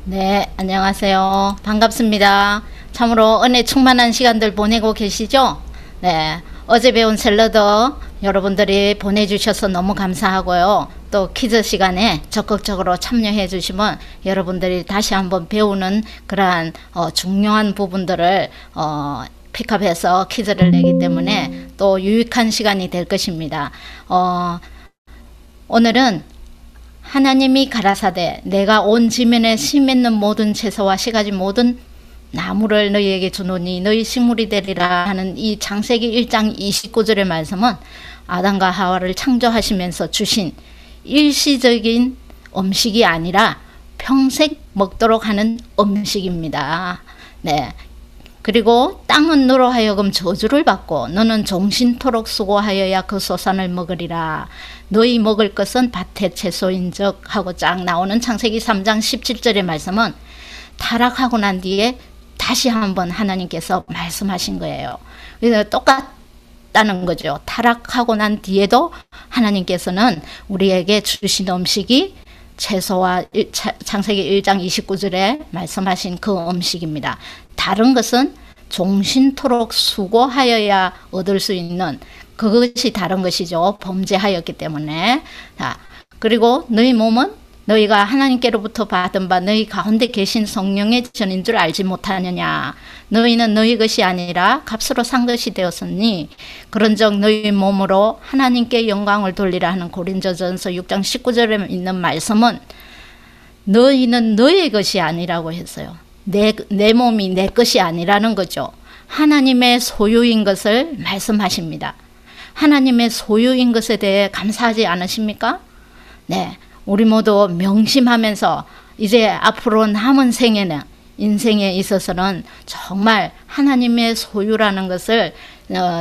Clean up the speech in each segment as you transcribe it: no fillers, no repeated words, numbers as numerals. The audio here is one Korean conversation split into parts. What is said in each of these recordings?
네, 안녕하세요. 반갑습니다. 참으로 은혜 충만한 시간들 보내고 계시죠? 네, 어제 배운 샐러드 여러분들이 보내주셔서 너무 감사하고요. 또 퀴즈 시간에 적극적으로 참여해 주시면 여러분들이 다시 한번 배우는 그러한 중요한 부분들을 픽업해서 퀴즈를 내기 때문에 또 유익한 시간이 될 것입니다. 오늘은 하나님이 가라사대 내가 온 지면에 씨 맺는 모든 채소와 씨가지 모든 나무를 너희에게 주노니 너희 식물이 되리라 하는 이 창세기 1장 29절의 말씀은 아담과 하와를 창조하시면서 주신 일시적인 음식이 아니라 평생 먹도록 하는 음식입니다. 네. 그리고 땅은 너로 하여금 저주를 받고 너는 종신토록 수고하여야 그 소산을 먹으리라. 너희 먹을 것은 밭의 채소인즉 하고 쫙 나오는 창세기 3장 17절의 말씀은 타락하고 난 뒤에 다시 한번 하나님께서 말씀하신 거예요. 그래서 똑같다는 거죠. 타락하고 난 뒤에도 하나님께서는 우리에게 주신 음식이 채소와 창세기 1장 29절에 말씀하신 그 음식입니다. 다른 것은 종신토록 수고하여야 얻을 수 있는 그것이 다른 것이죠. 범죄하였기 때문에. 자, 그리고 너희 몸은 너희가 하나님께로부터 받은 바 너희 가운데 계신 성령의 전인 줄 알지 못하느냐. 너희는 너희 것이 아니라 값으로 산 것이 되었으니 그런즉 너희 몸으로 하나님께 영광을 돌리라 하는 고린도전서 6장 19절에 있는 말씀은 너희는 너의 것이 아니라고 했어요. 내 몸이 내 것이 아니라는 거죠. 하나님의 소유인 것을 말씀하십니다. 하나님의 소유인 것에 대해 감사하지 않으십니까? 네. 우리 모두 명심하면서 이제 앞으로 남은 생에는 인생에 있어서는 정말 하나님의 소유라는 것을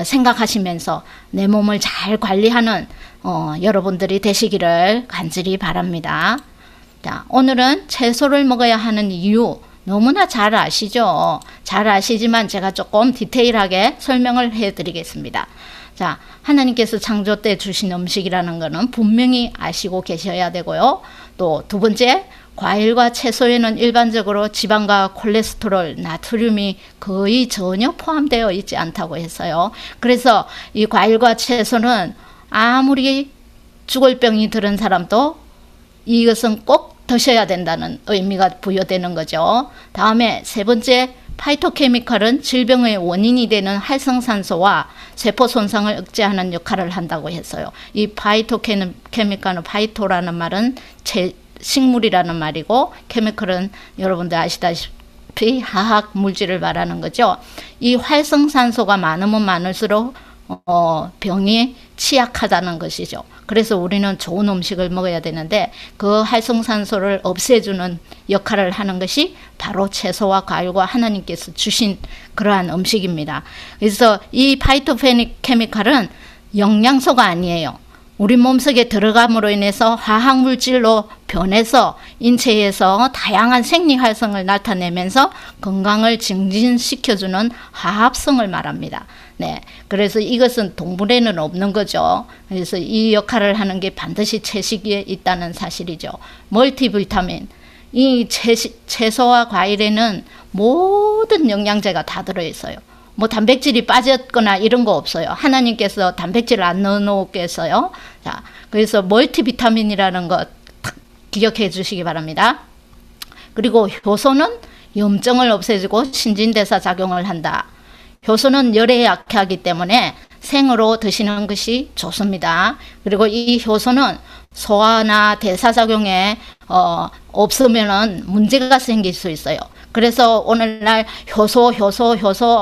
생각하시면서 내 몸을 잘 관리하는 여러분들이 되시기를 간절히 바랍니다. 자, 오늘은 채소를 먹어야 하는 이유 너무나 잘 아시죠? 잘 아시지만 제가 조금 디테일하게 설명을 해드리겠습니다. 자, 하나님께서 창조 때 주신 음식이라는 것은 분명히 아시고 계셔야 되고요. 또 두 번째, 과일과 채소에는 일반적으로 지방과 콜레스테롤, 나트륨이 거의 전혀 포함되어 있지 않다고 했어요. 그래서 이 과일과 채소는 아무리 죽을 병이 들은 사람도 이것은 꼭 드셔야 된다는 의미가 부여되는 거죠. 다음에 세 번째, 파이토케미칼은 질병의 원인이 되는 활성산소와 세포 손상을 억제하는 역할을 한다고 했어요. 이 파이토케미칼은 파이토라는 말은 식물이라는 말이고 케미칼은 여러분들 아시다시피 화학 물질을 말하는 거죠. 이 활성산소가 많으면 많을수록 병이 취약하다는 것이죠. 그래서 우리는 좋은 음식을 먹어야 되는데 그 활성산소를 없애주는 역할을 하는 것이 바로 채소와 과일과 하나님께서 주신 그러한 음식입니다. 그래서 이 파이토케미칼은 영양소가 아니에요. 우리 몸속에 들어감으로 인해서 화학물질로 변해서 인체에서 다양한 생리활성을 나타내면서 건강을 증진시켜주는 화합성을 말합니다. 네, 그래서 이것은 동물에는 없는 거죠. 그래서 이 역할을 하는 게 반드시 채식에 있다는 사실이죠. 멀티비타민, 이 채소와 과일에는 모든 영양제가 다 들어있어요. 뭐 단백질이 빠졌거나 이런 거 없어요. 하나님께서 단백질을 안 넣어 놓겠어요. 자, 그래서 멀티비타민이라는 거 기억해 주시기 바랍니다. 그리고 효소는 염증을 없애주고 신진대사 작용을 한다. 효소는 열에 약하기 때문에 생으로 드시는 것이 좋습니다. 그리고 이 효소는 소화나 대사작용에 없으면은 문제가 생길 수 있어요. 그래서 오늘날 효소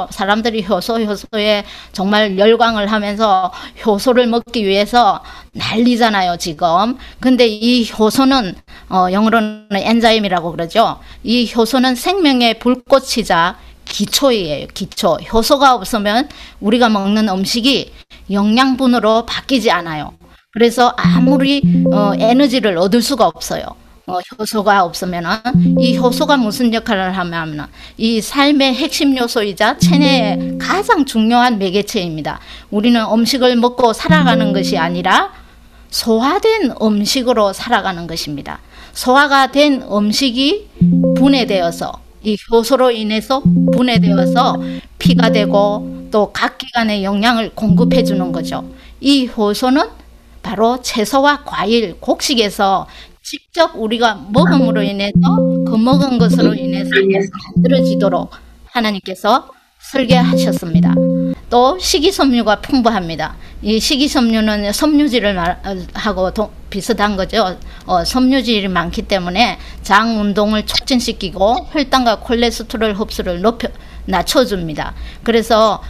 사람들이 효소에 정말 열광을 하면서 효소를 먹기 위해서 난리잖아요, 지금. 근데 이 효소는 영어로는 엔자임이라고 그러죠. 이 효소는 생명의 불꽃이자 기초이에요. 기초. 효소가 없으면 우리가 먹는 음식이 영양분으로 바뀌지 않아요. 그래서 아무리 에너지를 얻을 수가 없어요. 효소가 없으면은 이 효소가 무슨 역할을 하냐면 이 삶의 핵심 요소이자 체내의 가장 중요한 매개체입니다. 우리는 음식을 먹고 살아가는 것이 아니라 소화된 음식으로 살아가는 것입니다. 소화가 된 음식이 분해되어서 이 효소로 인해서 분해되어서 피가 되고 또 각 기관에 영양을 공급해 주는 거죠. 이 효소는 바로 채소와 과일, 곡식에서 직접 우리가 먹음으로 인해서 그 먹은 것으로 인해서 만들어지도록 하나님께서 설계하셨습니다. 또 식이섬유가 풍부합니다. 이 식이섬유는 섬유질을 하고 비슷한 거죠. 섬유질이 많기 때문에 장 운동을 촉진시키고 혈당과 콜레스테롤 흡수를 낮춰줍니다. 그래서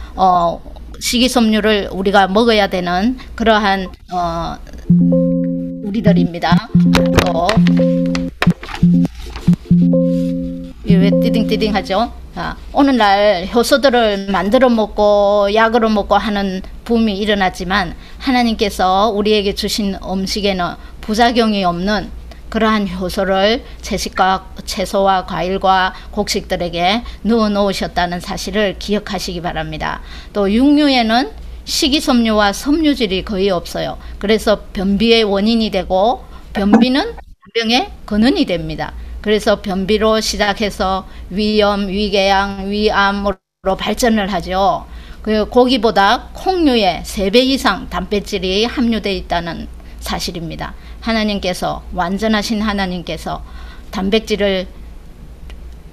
식이섬유를 우리가 먹어야 되는 그러한 우리들입니다. 또 왜 띠딩띠딩 하죠? 오늘날 효소들을 만들어 먹고 약으로 먹고 하는 붐이 일어났지만 하나님께서 우리에게 주신 음식에는 부작용이 없는 그러한 효소를 채소와 과일과 곡식들에게 넣어 놓으셨다는 사실을 기억하시기 바랍니다. 또 육류에는 식이섬유와 섬유질이 거의 없어요. 그래서 변비의 원인이 되고 변비는 병의 근원이 됩니다. 그래서 변비로 시작해서 위염, 위궤양, 위암으로 발전을 하죠. 그 고기보다 콩류에 3배 이상 단백질이 함유되어 있다는 사실입니다. 하나님께서 완전하신 하나님께서 단백질을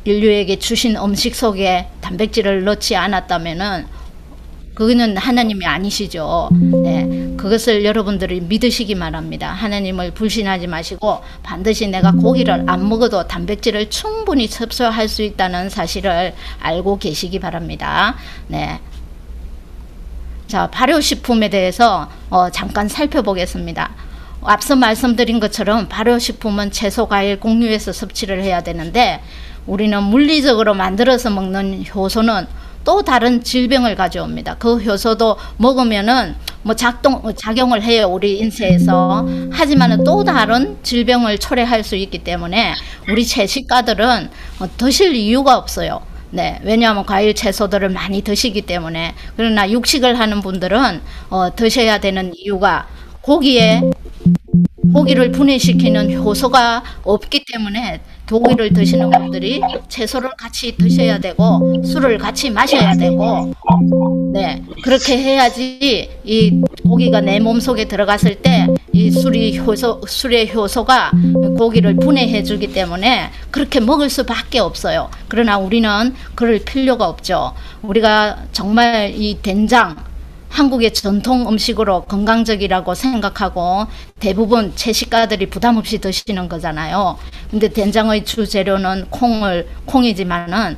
인류에게 주신 음식 속에 단백질을 넣지 않았다면은 그거는 하나님이 아니시죠. 네, 그것을 여러분들이 믿으시기만 합니다. 하나님을 불신하지 마시고 반드시 내가 고기를 안 먹어도 단백질을 충분히 섭취할 수 있다는 사실을 알고 계시기 바랍니다. 네. 자, 발효식품에 대해서 잠깐 살펴보겠습니다. 앞서 말씀드린 것처럼 발효식품은 채소, 과일, 곡류에서 섭취를 해야 되는데 우리는 물리적으로 만들어서 먹는 효소는 또 다른 질병을 가져옵니다. 그 효소도 먹으면은 뭐 작용을 해요, 우리 인체에서. 하지만은 또 다른 질병을 초래할 수 있기 때문에 우리 채식가들은 드실 이유가 없어요. 네, 왜냐하면 과일, 채소들을 많이 드시기 때문에. 그러나 육식을 하는 분들은 드셔야 되는 이유가 고기를 분해시키는 효소가 없기 때문에 고기를 드시는 분들이 채소를 같이 드셔야 되고 술을 같이 마셔야 되고, 네, 그렇게 해야지 이 고기가 내 몸속에 들어갔을 때 이 술의 효소가 고기를 분해해 주기 때문에 그렇게 먹을 수밖에 없어요. 그러나 우리는 그럴 필요가 없죠. 우리가 정말 이 된장, 한국의 전통 음식으로 건강적이라고 생각하고 대부분 채식가들이 부담 없이 드시는 거잖아요. 근데 된장의 주 재료는 콩이지만은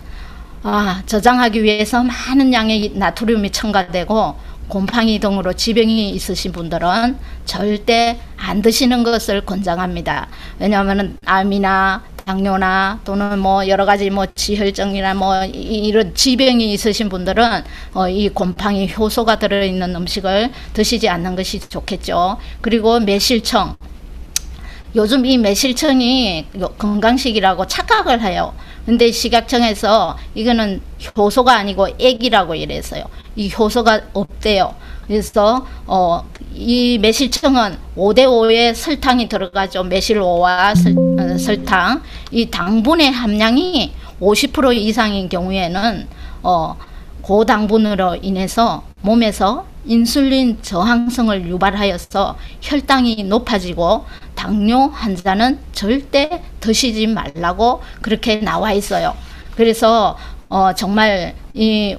저장하기 위해서 많은 양의 나트륨이 첨가되고 곰팡이 등으로 지병이 있으신 분들은 절대 안 드시는 것을 권장합니다. 왜냐하면 암이나 당뇨나 또는 뭐 여러 가지 뭐 지혈증이나 뭐 이런 지병이 있으신 분들은 이 곰팡이 효소가 들어있는 음식을 드시지 않는 것이 좋겠죠. 그리고 매실청, 요즘 이 매실청이 건강식이라고 착각을 해요. 근데 식약청에서 이거는 효소가 아니고 액이라고 이랬어요. 이 효소가 없대요. 그래서 이 매실청은 5대5의 설탕이 들어가죠. 매실5와 설탕. 이 당분의 함량이 50% 이상인 경우에는 고당분으로 인해서 몸에서 인슐린 저항성을 유발하여서 혈당이 높아지고 당뇨 환자는 절대 드시지 말라고 그렇게 나와 있어요. 그래서 정말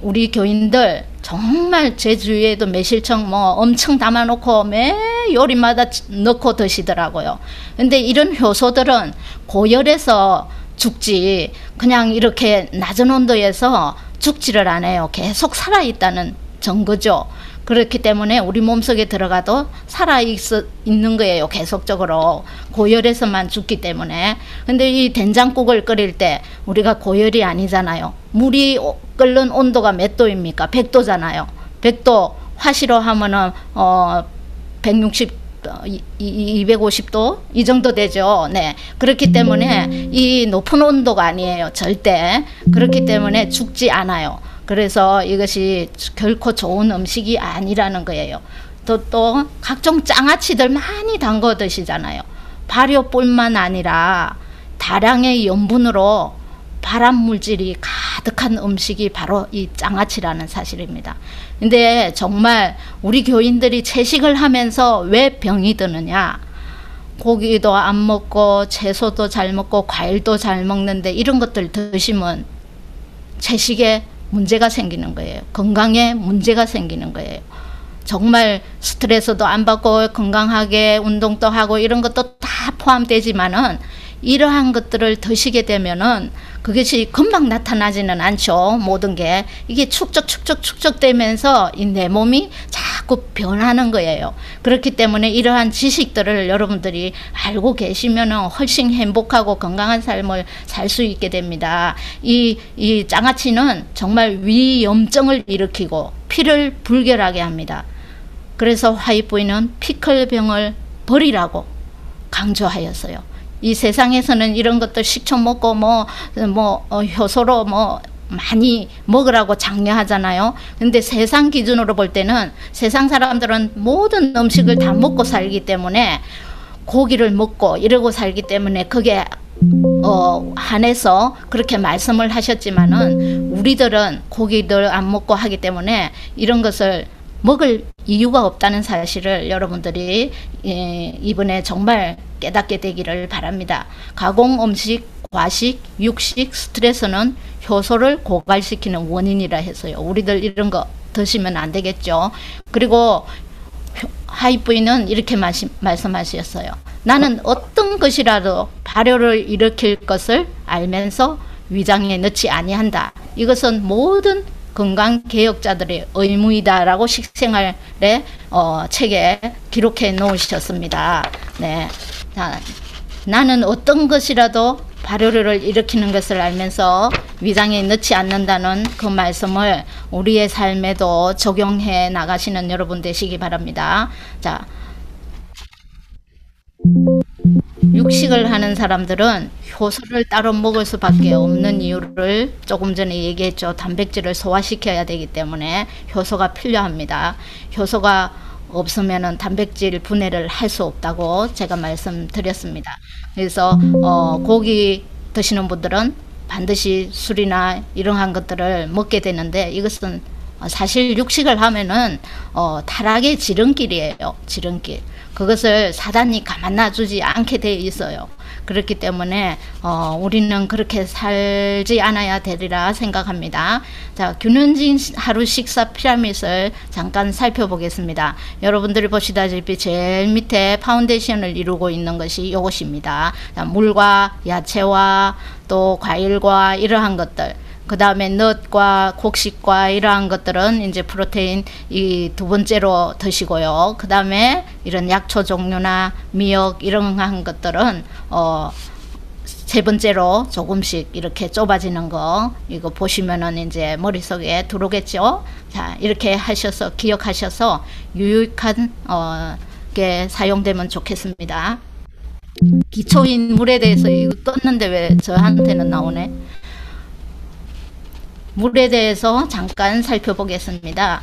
우리 교인들 정말 제 주위에도 매실청 뭐 엄청 담아놓고 매 요리마다 넣고 드시더라고요. 근데 이런 효소들은 고열에서 죽지 그냥 이렇게 낮은 온도에서 죽지를 않아요. 계속 살아있다는 증거죠. 그렇기 때문에 우리 몸속에 들어가도 살아있는 거예요. 계속적으로. 고열에서만 죽기 때문에. 근데 이 된장국을 끓일 때 우리가 고열이 아니잖아요. 물이 끓는 온도가 몇 도입니까? 100도잖아요. 100도 화시로 하면은 160 250도 이 정도 되죠. 네, 그렇기 때문에 이 높은 온도가 아니에요. 절대. 그렇기 때문에 죽지 않아요. 그래서 이것이 결코 좋은 음식이 아니라는 거예요. 또 각종 장아찌들 많이 담궈 드시잖아요. 발효뿐만 아니라 다량의 염분으로 발암 물질이 가득한 음식이 바로 이 장아찌라는 사실입니다. 근데 정말 우리 교인들이 채식을 하면서 왜 병이 드느냐? 고기도 안 먹고 채소도 잘 먹고 과일도 잘 먹는데 이런 것들 드시면 채식에 문제가 생기는 거예요. 건강에 문제가 생기는 거예요. 정말 스트레스도 안 받고 건강하게 운동도 하고 이런 것도 다 포함되지만은 이러한 것들을 드시게 되면은 그것이 금방 나타나지는 않죠. 모든 게 이게 축적 되면서 이 내 몸이 자꾸 변하는 거예요. 그렇기 때문에 이러한 지식들을 여러분들이 알고 계시면은 훨씬 행복하고 건강한 삶을 살 수 있게 됩니다. 이 장아찌는 정말 위염증을 일으키고 피를 불결하게 합니다. 그래서 화이트보이는 피클병을 버리라고 강조하였어요. 이 세상에서는 이런 것들 식초 먹고 효소로 많이 먹으라고 장려하잖아요. 근데 세상 기준으로 볼 때는 세상 사람들은 모든 음식을 다 먹고 살기 때문에 고기를 먹고 이러고 살기 때문에 그게 한해서 그렇게 말씀을 하셨지만은 우리들은 고기를 안 먹고 하기 때문에 이런 것을 먹을 이유가 없다는 사실을 여러분들이 이번에 정말 깨닫게 되기를 바랍니다. 가공 음식, 과식, 육식, 스트레스는 효소를 고갈시키는 원인이라 해서요. 우리들 이런 거 드시면 안 되겠죠. 그리고 하이브이는 이렇게 말씀하셨어요. 나는 어떤 것이라도 발효를 일으킬 것을 알면서 위장에 넣지 아니한다. 이것은 모든 건강개혁자들의 의무이다라고 식생활의 책에 기록해 놓으셨습니다. 네. 자, 나는 어떤 것이라도 발효를 일으키는 것을 알면서 위장에 넣지 않는다는 그 말씀을 우리의 삶에도 적용해 나가시는 여러분 되시기 바랍니다. 자, 육식을 하는 사람들은 효소를 따로 먹을 수밖에 없는 이유를 조금 전에 얘기했죠. 단백질을 소화시켜야 되기 때문에 효소가 필요합니다. 효소가 없으면 단백질 분해를 할 수 없다고 제가 말씀드렸습니다. 그래서 고기 드시는 분들은 반드시 술이나 이러한 것들을 먹게 되는데 이것은 사실 육식을 하면은 타락의 지름길이에요. 지름길. 그것을 사단이 가만 놔주지 않게 돼 있어요. 그렇기 때문에 우리는 그렇게 살지 않아야 되리라 생각합니다. 자, 균형진 하루 식사 피라밋을 잠깐 살펴보겠습니다. 여러분들이 보시다시피 제일 밑에 파운데이션을 이루고 있는 것이 이것입니다. 자, 물과 야채와 또 과일과 이러한 것들, 그 다음에 넛과 곡식과 이러한 것들은 이제 프로테인 이 두 번째로 드시고요. 그 다음에 이런 약초 종류나 미역 이러한 것들은 세 번째로 조금씩 이렇게 좁아지는 거 이거 보시면은 이제 머릿속에 들어오겠죠. 자, 이렇게 하셔서 기억하셔서 유익한 게 사용되면 좋겠습니다. 기초인 물에 대해서 이거 떴는데 왜 저한테는 나오네. 물에 대해서 잠깐 살펴보겠습니다.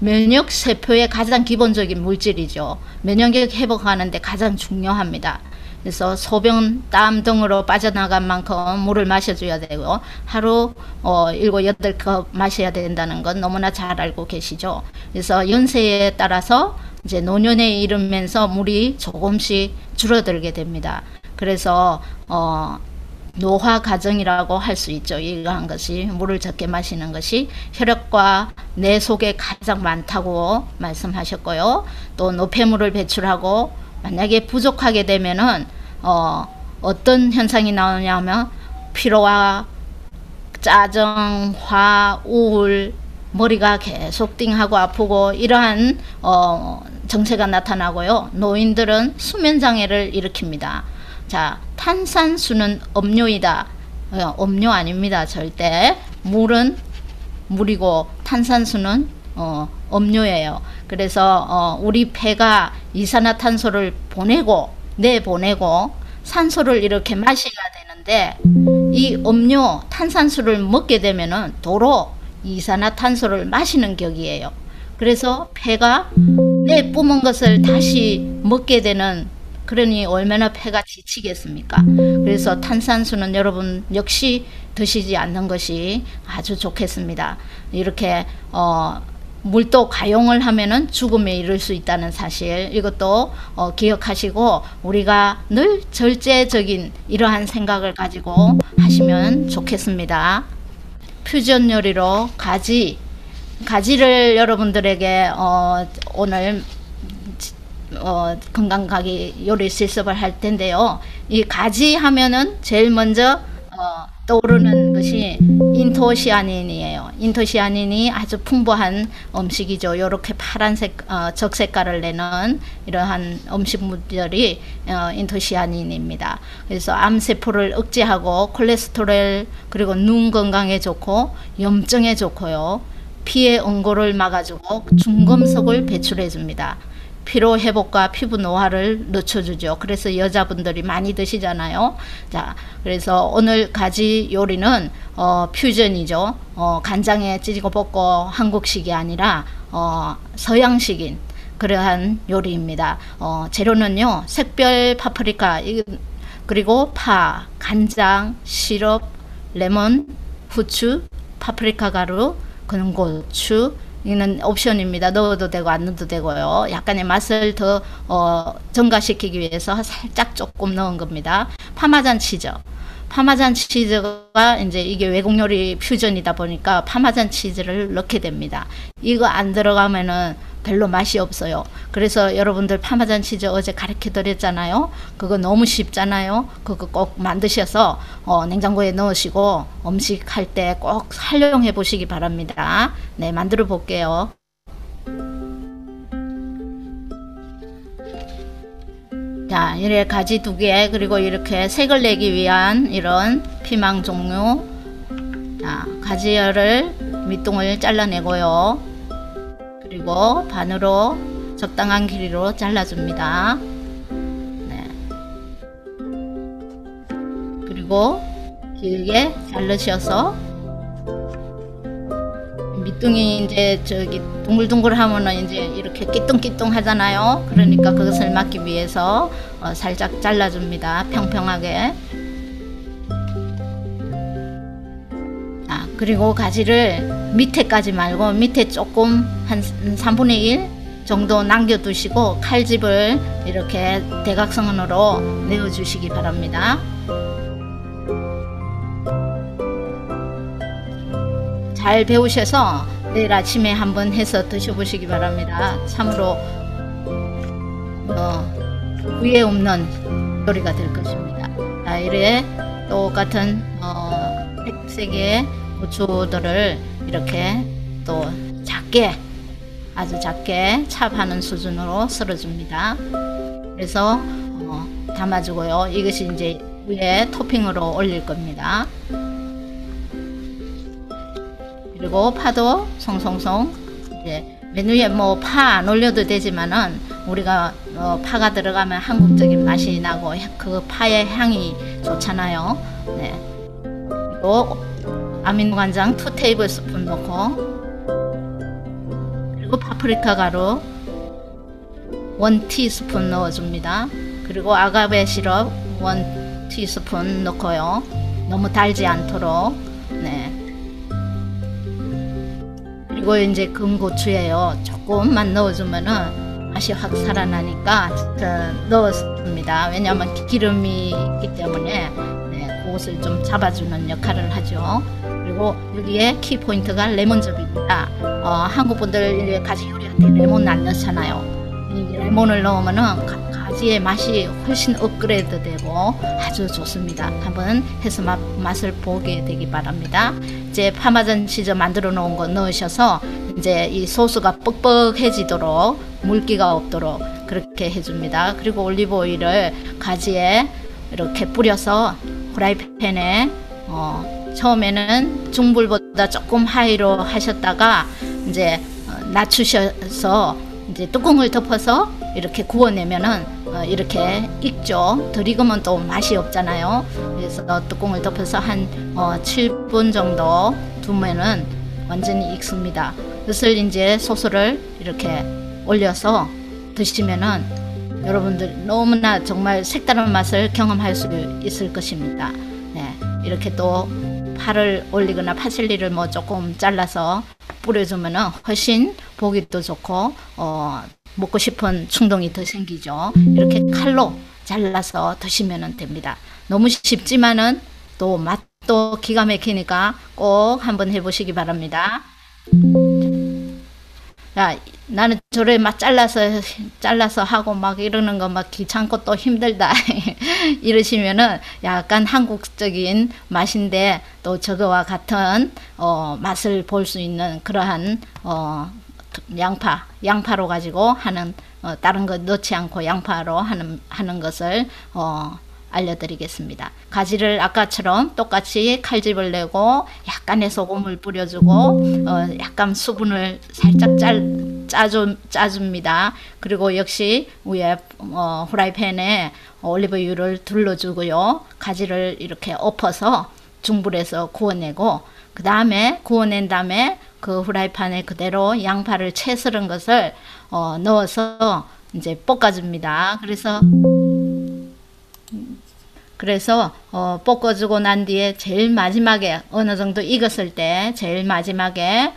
면역세포의 가장 기본적인 물질이죠. 면역력 회복하는데 가장 중요합니다. 그래서 소변, 땀 등으로 빠져나간 만큼 물을 마셔줘야 되고 하루 7, 8컵 마셔야 된다는 건 너무나 잘 알고 계시죠. 그래서 연세에 따라서 이제 노년에 이르면서 물이 조금씩 줄어들게 됩니다. 그래서 노화 과정이라고 할 수 있죠. 이러한 것이 물을 적게 마시는 것이 혈액과 뇌 속에 가장 많다고 말씀하셨고요. 또 노폐물을 배출하고 만약에 부족하게 되면은 어떤 현상이 나오냐면 피로와 짜증, 화, 우울, 머리가 계속 띵하고 아프고 이러한 정체가 나타나고요. 노인들은 수면장애를 일으킵니다. 자, 탄산수는 음료이다. 음료 아닙니다. 절대. 물은 물이고 탄산수는 음료예요. 그래서 우리 폐가 이산화탄소를 내보내고 산소를 이렇게 마셔야 되는데 이 음료 탄산수를 먹게 되면은 도로 이산화탄소를 마시는 격이에요. 그래서 폐가 내 뿜은 것을 다시 먹게 되는, 그러니 얼마나 폐가 지치겠습니까? 그래서 탄산수는 여러분 역시 드시지 않는 것이 아주 좋겠습니다. 이렇게 물도 가용을 하면은 죽음에 이를 수 있다는 사실, 이것도 기억하시고 우리가 늘 절제적인 이러한 생각을 가지고 하시면 좋겠습니다. 퓨전 요리로 가지를 여러분들에게 오늘 건강가게 요리 실습을 할 텐데요. 이 가지 하면은 제일 먼저 떠오르는 것이 인토시아닌이에요. 인토시아닌이 아주 풍부한 음식이죠. 이렇게 파란색 적색깔을 내는 이러한 음식물들이 인토시아닌입니다. 그래서 암세포를 억제하고 콜레스테롤, 그리고 눈 건강에 좋고 염증에 좋고요. 피의 응고를 막아주고 중금속을 배출해 줍니다. 피로 회복과 피부 노화를 늦춰주죠. 그래서 여자분들이 많이 드시잖아요. 자, 그래서 오늘 가지 요리는 퓨전이죠. 간장에 찌고 볶고 한국식이 아니라 서양식인 그러한 요리입니다. 재료는요, 색별 파프리카, 그리고 파, 간장, 시럽, 레몬, 후추, 파프리카 가루, 건고추, 이는 옵션입니다. 넣어도 되고 안 넣어도 되고요. 약간의 맛을 더 증가시키기 위해서 살짝 조금 넣은 겁니다. 파마산 치즈. 파마산 치즈가 이제 이게 외국 요리 퓨전이다 보니까 파마산 치즈를 넣게 됩니다. 이거 안 들어가면은 별로 맛이 없어요. 그래서 여러분들 파마산 치즈 어제 가르쳐 드렸잖아요. 그거 너무 쉽잖아요. 그거 꼭 만드셔서 냉장고에 넣으시고 음식 할 때 꼭 활용해 보시기 바랍니다. 네, 만들어 볼게요. 자, 이렇게 가지 2개, 그리고 이렇게 색을 내기 위한 이런 피망 종류. 자, 가지를 밑둥을 잘라내고요. 그리고 반으로 적당한 길이로 잘라줍니다. 네. 그리고 길게 자르셔서 밑둥이 이제 저기 둥글둥글 하면은 이제 이렇게 끼뚱끼뚱 하잖아요. 그러니까 그것을 막기 위해서 살짝 잘라줍니다. 평평하게. 자, 그리고 가지를 밑에까지 말고 밑에 조금 한 3분의 1 정도 남겨두시고 칼집을 이렇게 대각선으로 내어주시기 바랍니다. 잘 배우셔서 내일 아침에 한번 해서 드셔보시기 바랍니다. 참으로 후회 없는 요리가 될 것입니다. 자, 이래 똑같은 색의 고추들을 이렇게 또 작게, 아주 작게 찹하는 수준으로 썰어줍니다. 그래서 담아주고요. 이것이 이제 위에 토핑으로 올릴 겁니다. 그리고 파도 송송송, 이제 메뉴에 뭐 파 안 올려도 되지만은 우리가 파가 들어가면 한국적인 맛이 나고 그 파의 향이 좋잖아요. 네. 그리고 아미노 간장 2테이블스푼 넣고, 그리고 파프리카 가루 1티스푼 넣어줍니다. 그리고 아가베 시럽 1티스푼 넣고요. 너무 달지 않도록. 네. 그리고 이제 금고추예요. 조금만 넣어주면은 맛이 확 살아나니까 넣었습니다. 왜냐하면 기름이 있기 때문에 네, 그것을 좀 잡아주는 역할을 하죠. 그리고 여기에 키포인트가 레몬즙입니다. 한국 분들 가지 요리할 때 레몬 안 넣잖아요. 이 레몬을 넣으면은 가지의 맛이 훨씬 업그레이드 되고 아주 좋습니다. 한번 해서 맛을 보게 되기 바랍니다. 이제 파마산 치즈 만들어 놓은 거 넣으셔서 이제 이 소스가 뻑뻑해지도록, 물기가 없도록 그렇게 해줍니다. 그리고 올리브 오일을 가지에 이렇게 뿌려서 프라이팬에 처음에는 중불보다 조금 하이로 하셨다가 이제 낮추셔서 이제 뚜껑을 덮어서 이렇게 구워내면은 이렇게 익죠. 덜 익으면 또 맛이 없잖아요. 그래서 뚜껑을 덮어서 한 7분 정도 두면은 완전히 익습니다. 그것을 이제 소스를 이렇게 올려서 드시면은 여러분들 너무나 정말 색다른 맛을 경험할 수 있을 것입니다. 네, 이렇게 또 파를 올리거나 파슬리를 뭐 조금 잘라서 뿌려주면은 훨씬 보기도 좋고 먹고 싶은 충동이 더 생기죠. 이렇게 칼로 잘라서 드시면 됩니다. 너무 쉽지만은 또 맛도 기가 막히니까 꼭 한번 해보시기 바랍니다. 야, 나는 저래 막 잘라서 하고 막 이러는 거 막 귀찮고 또 힘들다 이러시면은 약간 한국적인 맛인데 또 저거와 같은 맛을 볼 수 있는 그러한 양파로 가지고 하는 다른 거 넣지 않고 양파로 하는 것을 알려드리겠습니다. 가지를 아까처럼 똑같이 칼집을 내고 약간의 소금을 뿌려주고 약간 수분을 살짝 짜줍니다. 그리고 역시 위에 후라이팬에 올리브유를 둘러주고요. 가지를 이렇게 엎어서 중불에서 구워내고 그 다음에 구워낸 다음에 그 후라이팬에 그대로 양파를 채 썰은 것을 넣어서 이제 볶아줍니다. 그래서 볶아주고 난 뒤에 제일 마지막에 어느 정도 익었을 때 제일 마지막에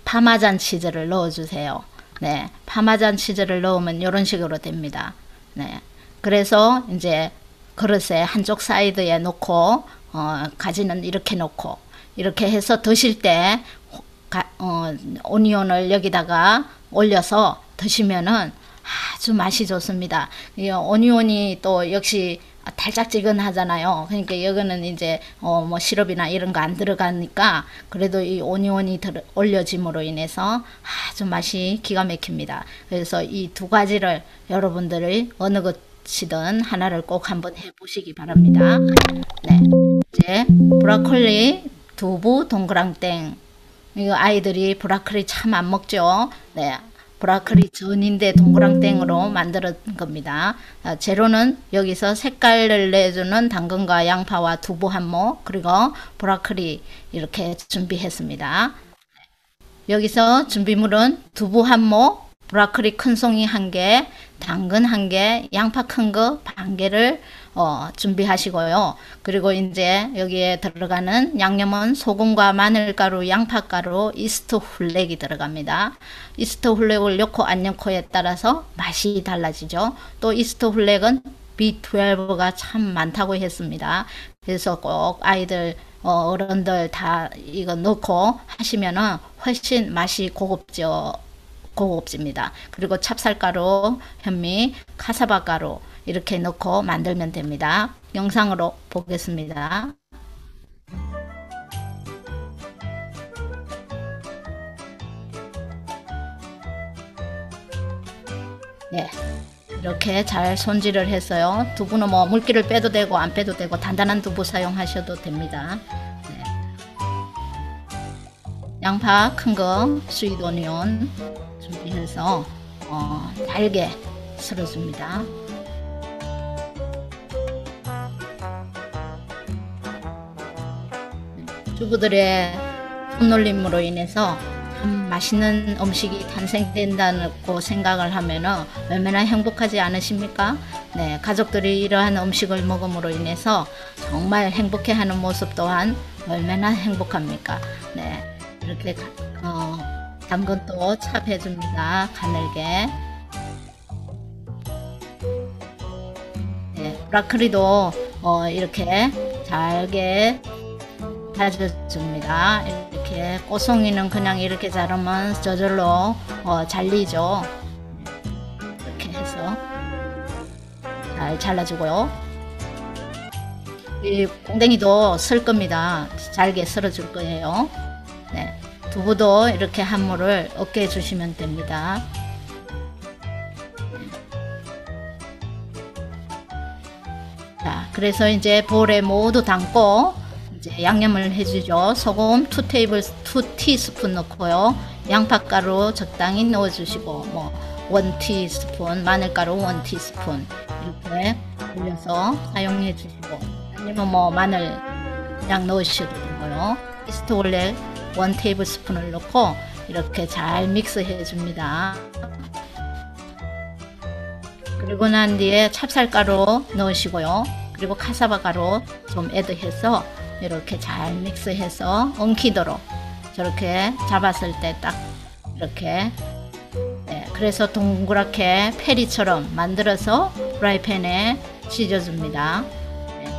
파마잔 치즈를 넣어주세요. 네, 파마잔 치즈를 넣으면 이런 식으로 됩니다. 네, 그래서 이제 그릇에 한쪽 사이드에 놓고 가지는 이렇게 놓고 이렇게 해서 드실 때 오니온을 여기다가 올려서 드시면은 아주 맛이 좋습니다. 이 오니온이 또 역시 달짝지근하잖아요. 그러니까 이거는 이제 뭐 시럽이나 이런 거 안 들어가니까 그래도 이 오니온이 올려짐으로 인해서 아주 맛이 기가 막힙니다. 그래서 이 두 가지를 여러분들이 어느 것이든 하나를 꼭 한번 해보시기 바랍니다. 네, 이제 브로콜리 두부 동그랑땡. 이거 아이들이 브로콜리 참 안 먹죠. 네. 브로콜리 전인데 동그랑땡으로 만든 겁니다. 재료는 여기서 색깔을 내주는 당근과 양파와 두부 한 모, 그리고 브로콜리 이렇게 준비했습니다. 여기서 준비물은 두부 한 모, 브로콜리 큰 송이 한 개, 당근 한 개, 양파 큰 거 반 개를 준비하시고요. 그리고 이제 여기에 들어가는 양념은 소금과 마늘가루, 양파가루, 이스트 훌렉이 들어갑니다. 이스트 훌렉을 넣고 안 넣고에 따라서 맛이 달라지죠. 또 이스트 훌렉은 B12가 참 많다고 했습니다. 그래서 꼭 아이들 어른들 다 이거 넣고 하시면은 훨씬 맛이 고급집니다. 그리고 찹쌀가루, 현미, 카사바 가루 이렇게 넣고 만들면 됩니다. 영상으로 보겠습니다. 네, 이렇게 잘 손질을 했어요. 두부는 뭐 물기를 빼도 되고 안 빼도 되고 단단한 두부 사용하셔도 됩니다. 네. 양파 큰 거, 스윗 오니온 준비해서 잘게 썰어줍니다. 주부들의 손놀림으로 인해서 참 맛있는 음식이 탄생된다고 생각을 하면은 얼마나 행복하지 않으십니까? 네, 가족들이 이러한 음식을 먹음으로 인해서 정말 행복해하는 모습 또한 얼마나 행복합니까? 네, 이렇게 당근도 찹해줍니다. 가늘게. 네, 브로콜리도 이렇게 잘게 다져줍니다. 이렇게 꼬송이는 그냥 이렇게 자르면 저절로 잘리죠. 이렇게 해서 잘 잘라주고요. 이 꽁댕이도 썰 겁니다. 잘게 썰어 줄 거예요. 네, 두부도 이렇게 한 모를 으깨 주시면 됩니다. 자, 그래서 이제 볼에 모두 담고 이제 양념을 해주죠. 소금 2티스푼 넣고요. 양파가루 적당히 넣어주시고 뭐 1티스푼, 마늘가루 1티스푼 이렇게 올려서 사용해 주시고 아니면 뭐 마늘 그냥 넣으셔도 되고요. 이스트 올레 1테이블스푼을 넣고 이렇게 잘 믹스해 줍니다. 그리고 난 뒤에 찹쌀가루 넣으시고요. 그리고 카사바 가루 좀 애드해서 이렇게 잘 믹스해서 엉키도록 저렇게 잡았을 때 딱 이렇게, 네, 그래서 동그랗게 페리처럼 만들어서 프라이팬에 찢어줍니다. 네.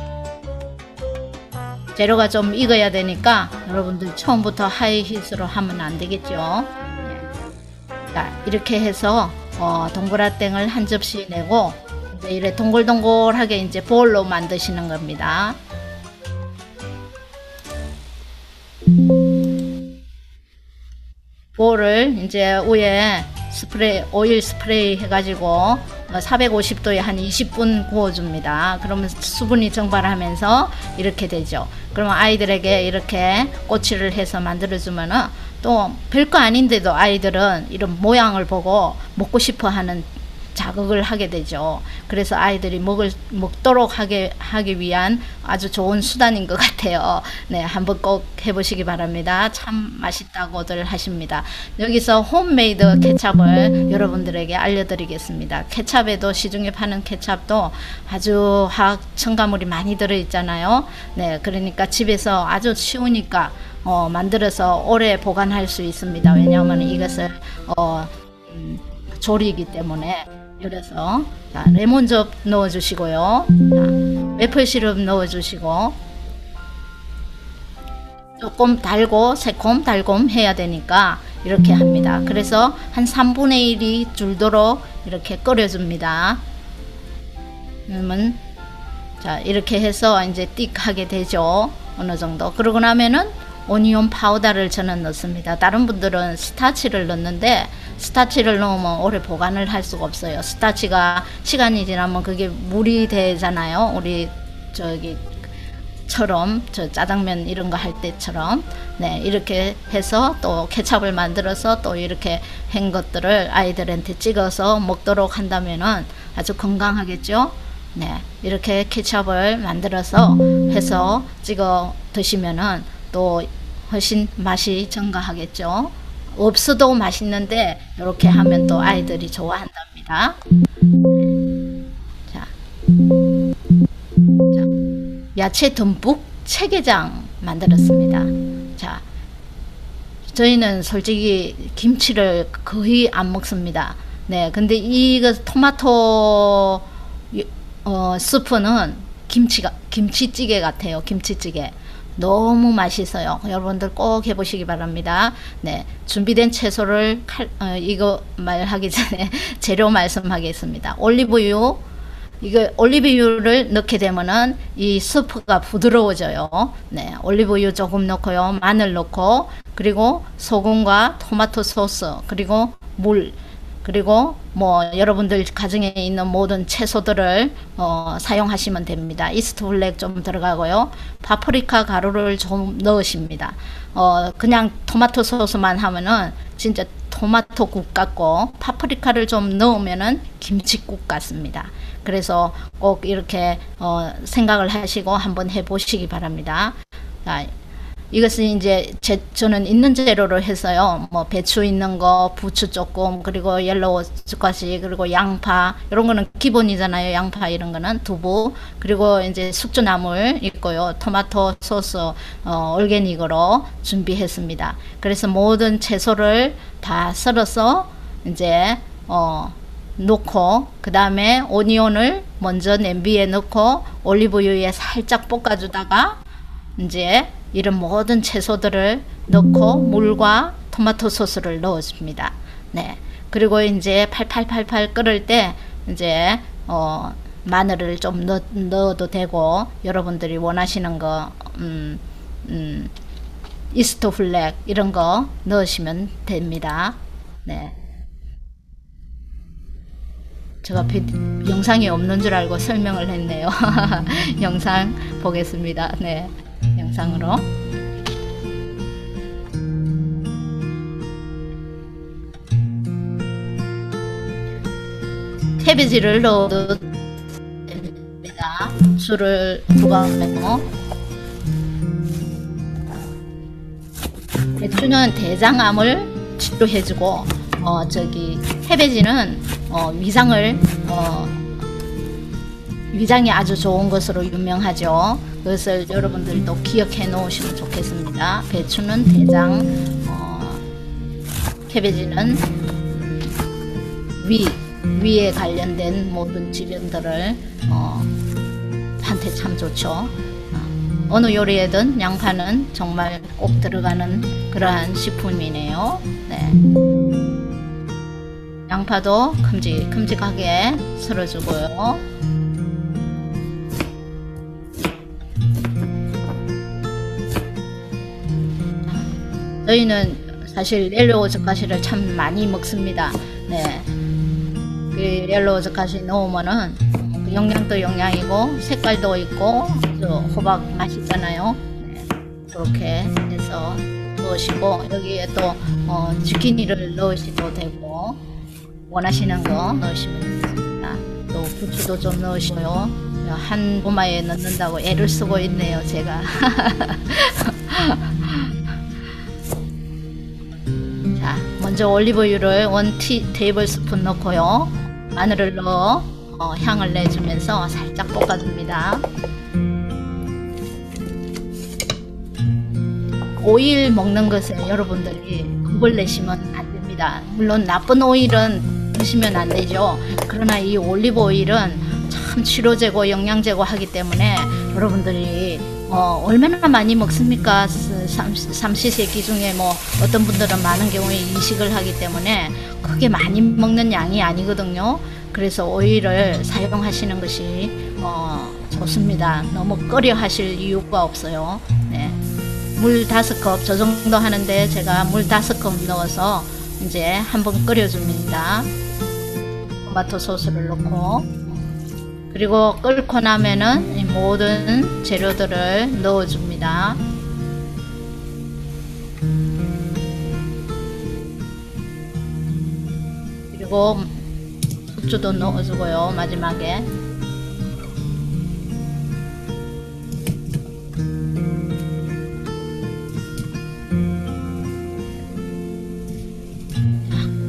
재료가 좀 익어야 되니까 여러분들 처음부터 하이히트로 하면 안 되겠죠. 네. 자, 이렇게 해서 동그라땡을 한 접시 내고 이제 이래 동글동글하게 이제 볼로 만드시는 겁니다. 볼을 이제 위에 스프레이, 오일 스프레이 해가지고 450도에 한 20분 구워줍니다. 그러면 수분이 증발하면서 이렇게 되죠. 그러면 아이들에게 이렇게 꼬치를 해서 만들어주면은 또 별거 아닌데도 아이들은 이런 모양을 보고 먹고 싶어 하는 자극을 하게 되죠. 그래서 아이들이 먹도록 하기 위한 아주 좋은 수단인 것 같아요. 네, 한번 꼭 해보시기 바랍니다. 참 맛있다고들 하십니다. 여기서 홈메이드 케찹을 여러분들에게 알려드리겠습니다. 케찹에도, 시중에 파는 케찹도 아주 화학 첨가물이 많이 들어있잖아요. 네, 그러니까 집에서 아주 쉬우니까 만들어서 오래 보관할 수 있습니다. 왜냐하면 이것을 조리이기 때문에. 그래서 자, 레몬즙 넣어주시고요. 자, 매플 시럽 넣어주시고 조금 달고 새콤 달콤 해야 되니까 이렇게 합니다. 그래서 한 3분의 1이 줄도록 이렇게 끓여줍니다. 그러면 자, 이렇게 해서 이제 띡 하게 되죠. 어느 정도. 그러고 나면은 오니온 파우더를 저는 넣습니다. 다른 분들은 스타치를 넣는데 스타치를 넣으면 오래 보관을 할 수가 없어요. 스타치가 시간이 지나면 그게 물이 되잖아요. 우리 저기처럼 저 짜장면 이런 거 할 때처럼. 네, 이렇게 해서 또 케찹을 만들어서 또 이렇게 한 것들을 아이들한테 찍어서 먹도록 한다면은 아주 건강하겠죠. 네, 이렇게 케찹을 만들어서 해서 찍어 드시면은 또 훨씬 맛이 증가하겠죠. 없어도 맛있는데 이렇게 하면 또 아이들이 좋아한답니다. 자, 야채 듬뿍 체계장 만들었습니다. 자, 저희는 솔직히 김치를 거의 안 먹습니다. 네, 근데 이거 토마토 스프는 김치찌개 같아요. 김치찌개. 너무 맛있어요. 여러분들 꼭 해보시기 바랍니다. 네, 준비된 채소를 이거 말하기 전에 재료 말씀하겠습니다. 올리브유, 이거 올리브유를 넣게 되면은 이 스프가 부드러워져요. 네, 올리브유 조금 넣고요, 마늘 넣고, 그리고 소금과 토마토 소스, 그리고 물, 그리고 뭐 여러분들 가정에 있는 모든 채소들을 사용하시면 됩니다. 이스트 블랙 좀 들어가고요. 파프리카 가루를 좀 넣으십니다. 그냥 토마토 소스만 하면은 진짜 토마토국 같고, 파프리카를 좀 넣으면은 김치국 같습니다. 그래서 꼭 이렇게 생각을 하시고 한번 해보시기 바랍니다. 자, 이것은 이제 저는 있는 재료로 해서요. 뭐 배추 있는 거, 부추 조금, 그리고 옐로우 스쿼시, 그리고 양파, 이런 거는 기본이잖아요. 양파 이런 거는 두부, 그리고 이제 숙주나물 있고요. 토마토 소스 올게닉으로 준비했습니다. 그래서 모든 채소를 다 썰어서 이제 넣고, 그 다음에 오니온을 먼저 냄비에 넣고 올리브유에 살짝 볶아주다가 이제 이런 모든 채소들을 넣고 물과 토마토 소스를 넣어줍니다. 네, 그리고 이제 팔팔팔팔 끓을 때 이제 마늘을 좀 넣어도 되고, 여러분들이 원하시는 거 이스트 블랙 이런 거 넣으시면 됩니다. 네, 제가 영상이 없는 줄 알고 설명을 했네요. 영상 보겠습니다. 네, 영상으로. 캐비지를 넣어도 됩니다. 술을 부어내고, 배추는 대장암을 치료해주고 해배지는 위장이 아주 좋은 것으로 유명하죠. 그것을 여러분들도 기억해 놓으시면 좋겠습니다. 배추는 대장, 해배지는 위에 관련된 모든 질병들을 한테 참 좋죠. 어느 요리에든 양파는 정말 꼭 들어가는 그러한 식품이네요. 네. 양파도 큼직큼직하게 썰어주고요. 저희는 사실 옐로우 젓가시를 참 많이 먹습니다. 네. 그 옐로우 젓가시 넣으면은 영양도 영양이고 색깔도 있고 호박 맛있잖아요. 네. 그렇게 해서 넣으시고 여기에 또 주키니를 넣으셔도 되고 원하시는 거 넣으시면 됩니다. 또 부추도 좀 넣으시고요. 한 도마에 넣는다고 애를 쓰고 있네요, 제가. 자, 먼저 올리브유를 1 테이블스푼 넣고요. 마늘을 넣어 향을 내주면서 살짝 볶아줍니다. 오일 먹는 것에 여러분들이 겁을 내시면 안 됩니다. 물론 나쁜 오일은 드시면 안 되죠. 그러나 이 올리브 오일은 참 치료제고 영양제고 하기 때문에 여러분들이 얼마나 많이 먹습니까? 삼시세끼 중에 뭐 어떤 분들은 많은 경우에 이식을 하기 때문에 크게 많이 먹는 양이 아니거든요. 그래서 오일을 사용하시는 것이 좋습니다. 너무 끓여 하실 이유가 없어요. 네. 물 5컵 저 정도 하는데 제가 물 5컵 넣어서 이제 한번 끓여줍니다. 토마토 소스를 넣고 그리고 끓고 나면은 이 모든 재료들을 넣어줍니다. 그리고 후추도 넣어주고요. 마지막에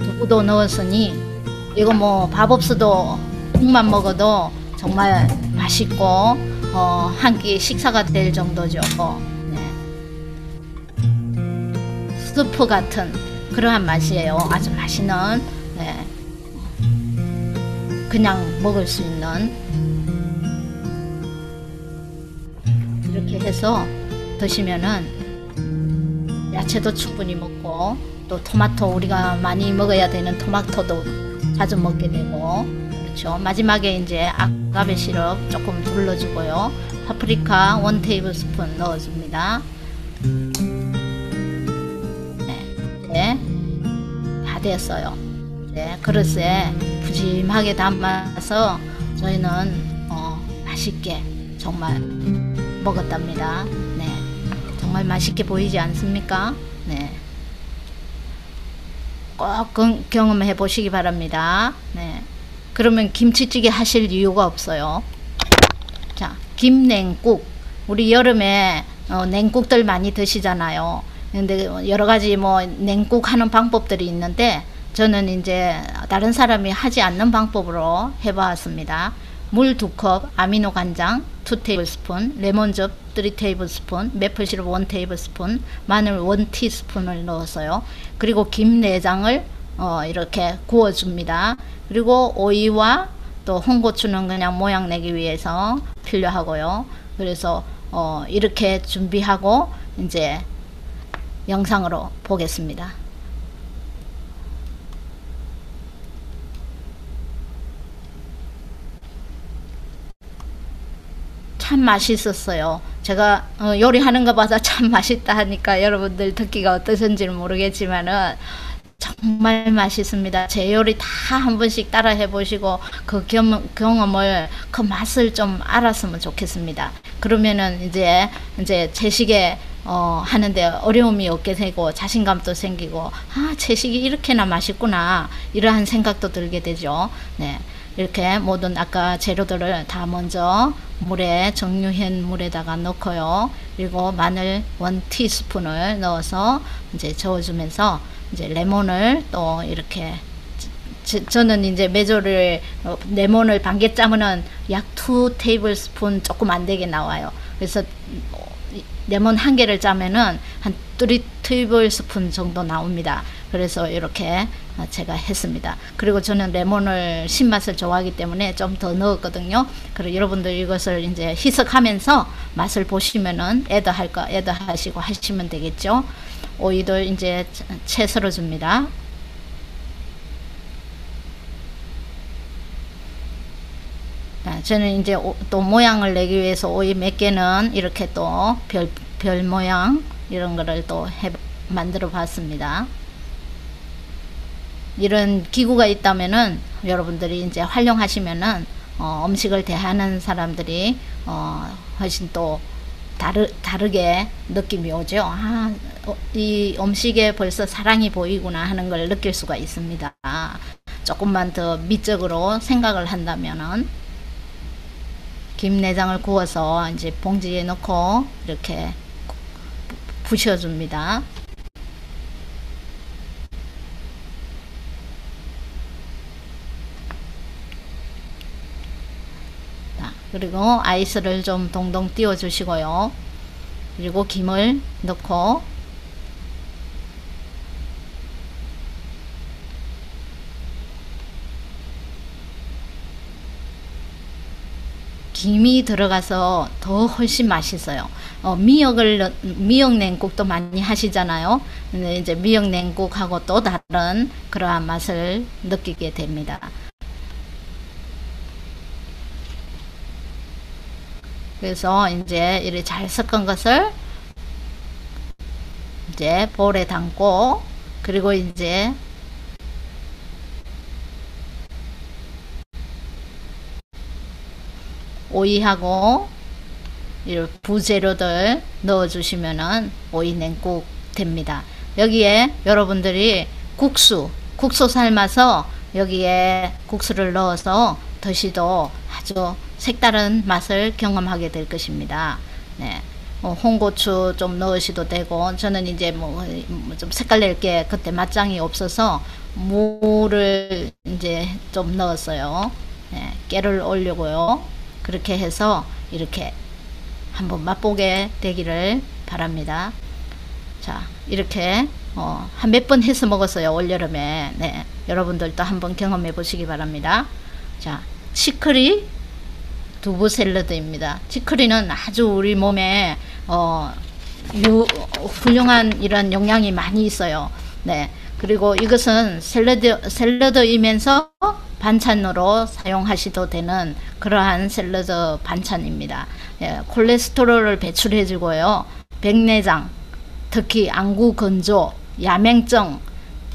두부도 넣었으니 이거 뭐 밥 없어도 국만 먹어도 정말 맛있고 한 끼 식사가 될 정도죠. 네. 수프 같은 그러한 맛이에요. 아주 맛있는 네. 그냥 먹을 수 있는 이렇게 해서 드시면은 야채도 충분히 먹고 또 토마토 우리가 많이 먹어야 되는 토마토도 자주 먹게 되고 그렇죠. 마지막에 이제 아가베 시럽 조금 둘러주고요. 파프리카 1 테이블스푼 넣어줍니다. 네, 다 됐어요. 네, 그릇에 푸짐하게 담아서 저희는 맛있게 정말 먹었답니다. 네, 정말 맛있게 보이지 않습니까? 네, 꼭 경험해 보시기 바랍니다. 네. 그러면 김치찌개 하실 이유가 없어요. 자, 김냉국. 우리 여름에 냉국들 많이 드시잖아요. 근데 여러 가지 뭐 냉국 하는 방법들이 있는데 저는 이제 다른 사람이 하지 않는 방법으로 해봤습니다. 물 2컵, 아미노 간장 2 테이블스푼, 레몬즙 3 테이블스푼, 매플 시럽 1 테이블스푼, 마늘 1 티스푼을 넣었어요. 그리고 김내장을 이렇게 구워줍니다. 그리고 오이와 또 홍고추는 그냥 모양 내기 위해서 필요하고요. 그래서 이렇게 준비하고 이제 영상으로 보겠습니다. 참 맛있었어요. 제가 요리하는 거 봐서 참 맛있다 하니까 여러분들 듣기가 어떠신지는 모르겠지만은 정말 맛있습니다. 제 요리 다 한 번씩 따라 해보시고 그 경험을 그 맛을 좀 알았으면 좋겠습니다. 그러면은 이제 채식에 하는데 어려움이 없게 되고 자신감도 생기고 아 채식이 이렇게나 맛있구나 이러한 생각도 들게 되죠. 네. 이렇게 모든 아까 재료들을 다 먼저 물에 정류한 물에다가 넣고요. 그리고 마늘 1 티스푼을 넣어서 이제 저어주면서 이제 레몬을 또 이렇게 저는 이제 메조를 레몬을 반개 짜면은 약 2 테이블스푼 조금 안 되게 나와요. 그래서 레몬 한 개를 짜면은 한 3 테이블스푼 정도 나옵니다. 그래서 이렇게 제가 했습니다. 그리고 저는 레몬을 신맛을 좋아하기 때문에 좀 더 넣었거든요. 그리고 여러분들 이것을 이제 희석하면서 맛을 보시면은 애더 하시고 하시면 되겠죠. 오이도 이제 채 썰어 줍니다. 저는 이제 또 모양을 내기 위해서 오이 몇 개는 이렇게 또 별 모양 이런 거를 또 만들어 봤습니다. 이런 기구가 있다면은 여러분들이 이제 활용하시면은 음식을 대하는 사람들이 훨씬 또 다르게 느낌이 오죠. 이 음식에 벌써 사랑이 보이구나 하는 걸 느낄 수가 있습니다. 조금만 더 미적으로 생각을 한다면은 김내장을 구워서 이제 봉지에 넣고 이렇게 부셔줍니다. 그리고 아이스를 좀 동동 띄워 주시고요. 그리고 김을 넣고 김이 들어가서 더 훨씬 맛있어요. 미역 냉국도 많이 하시잖아요. 근데 이제 미역 냉국하고 또 다른 그러한 맛을 느끼게 됩니다. 그래서 이제 이렇게 잘 섞은 것을 이제 볼에 담고, 그리고 이제 오이하고 이런 부재료들 넣어 주시면은 오이 냉국 됩니다. 여기에 여러분들이 국수 삶아서 여기에 국수를 넣어서 드시도 아주 색다른 맛을 경험하게 될 것입니다. 네. 홍고추 좀 넣으셔도 되고, 저는 이제 좀 색깔 낼 게 그때 맛장이 없어서 무를 이제 좀 넣었어요. 네. 깨를 올리고요. 그렇게 해서 이렇게 한번 맛보게 되기를 바랍니다. 자, 이렇게 한 몇 번 해서 먹었어요, 올여름에. 네, 여러분들도 한번 경험해 보시기 바랍니다. 자, 치커리 두부 샐러드입니다. 치커리는 아주 우리 몸에 훌륭한 이런 영양이 많이 있어요. 네, 그리고 이것은 샐러드이면서 반찬으로 사용하셔도 되는 그러한 샐러드 반찬입니다. 예, 콜레스테롤을 배출해 주고요. 백내장, 특히 안구 건조, 야맹증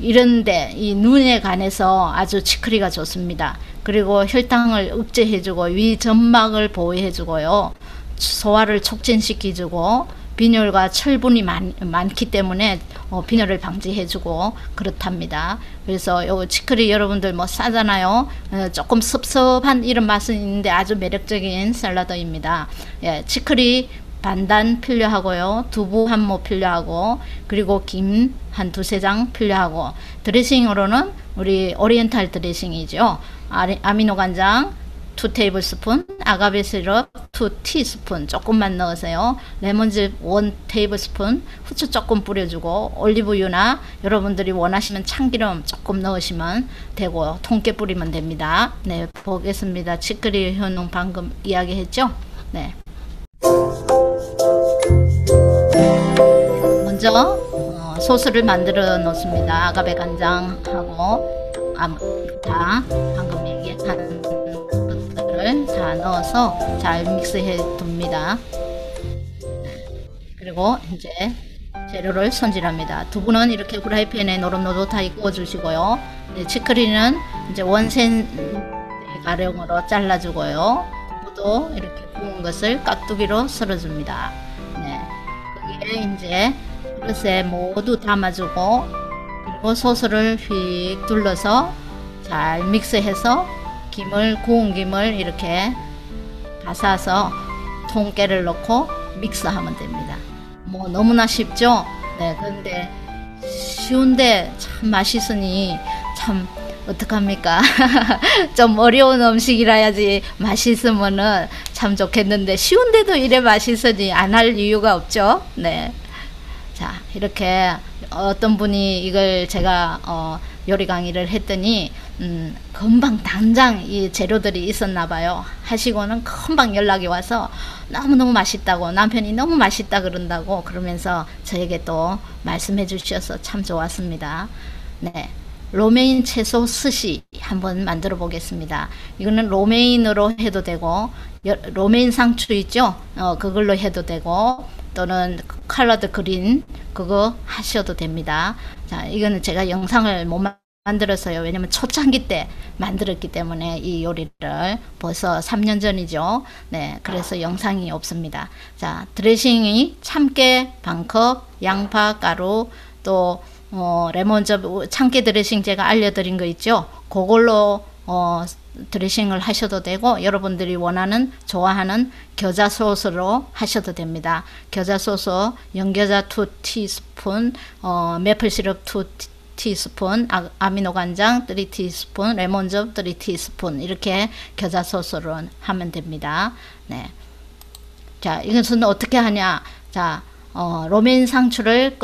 이런데 이 눈에 관해서 아주 치커리가 좋습니다. 그리고 혈당을 억제해 주고 위점막을 보호해 주고요. 소화를 촉진시켜 주고 빈혈과 철분이 많기 때문에 빈혈을 방지해 주고 그렇답니다. 그래서 요 치커리 여러분들 뭐 싸잖아요. 조금 섭섭한 이런 맛은 있는데 아주 매력적인 샐러드입니다. 예, 치커리 반단 필요하고요. 두부 한 모 필요하고, 그리고 김 한 2~3장 필요하고, 드레싱으로는 우리 오리엔탈 드레싱이죠. 아미노 간장 2 테이블스푼, 아가베 시럽 2 티스푼 조금만 넣으세요. 레몬즙 1 테이블스푼, 후추 조금 뿌려주고, 올리브유나 여러분들이 원하시면 참기름 조금 넣으시면 되고, 통깨 뿌리면 됩니다. 네, 보겠습니다. 치커리 효능 방금 이야기했죠. 네. 먼저 소스를 만들어 놓습니다. 아가베 간장하고 다 방금 얘기한 것들을 다 넣어서 잘 믹스해 둡니다. 그리고 이제 재료를 손질합니다. 두부는 이렇게 프라이팬에 노릇노릇하게 구워 주시고요. 치커리는 이제 원센 가량으로 잘라 주고요. 두부도 이렇게 구운 것을 깍두기로 썰어 줍니다. 네. 거기에 이제 그릇에 모두 담아주고, 그리고 소스를 휙 둘러서 잘 믹스해서 구운 김을 이렇게 가사서 통깨를 넣고 믹스하면 됩니다. 뭐 너무나 쉽죠? 네, 근데 쉬운데 참 맛있으니 참 어떡합니까? 좀 어려운 음식이라야지 맛있으면은 참 좋겠는데 쉬운데도 이래 맛있으니 안 할 이유가 없죠. 네. 자, 이렇게 어떤 분이 이걸 제가 요리 강의를 했더니 금방 당장 이 재료들이 있었나 봐요. 하시고는 금방 연락이 와서 너무너무 맛있다고, 남편이 너무 맛있다 그런다고 그러면서 저에게 또 말씀해 주셔서 참 좋았습니다. 네. 로메인 채소 스시 한번 만들어 보겠습니다. 이거는 로메인으로 해도 되고, 로메인 상추 있죠? 그걸로 해도 되고, 또는 컬러드 그린 그거 하셔도 됩니다. 자, 이거는 제가 영상을 못 만들었어요. 왜냐면 초창기 때 만들었기 때문에 이 요리를 벌써 3년 전이죠. 네, 그래서 영상이 없습니다. 자, 드레싱이 참깨 반컵, 양파 가루, 또 레몬즙, 참깨 드레싱 제가 알려드린 거 있죠. 그걸로 드레싱을 하셔도 되고, 여러분들이 원하는 좋아하는 겨자 소스로 하셔도 됩니다. 겨자 소스 연겨자 2티스푼, 매플 시럽 2티스푼, 아미노간장 3티스푼, 레몬즙 3티스푼 이렇게 겨자 소스로 하면 됩니다. 네. 자, 이것은 어떻게 하냐? 자, 로메인 상추를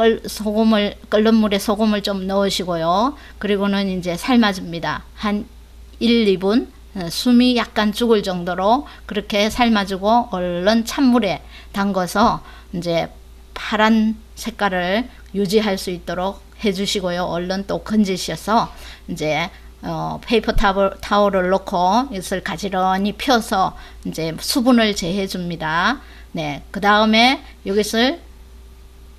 끓는 물에 소금을 좀 넣으시고요. 그리고는 이제 삶아줍니다. 한 1, 2분 숨이 약간 죽을 정도로 그렇게 삶아주고 얼른 찬물에 담궈서 이제 파란 색깔을 유지할 수 있도록 해주시고요. 얼른 또 건지셔서 이제 페이퍼 타월을 놓고 이것을 가지런히 펴서 이제 수분을 제해 줍니다. 네, 그 다음에 이것을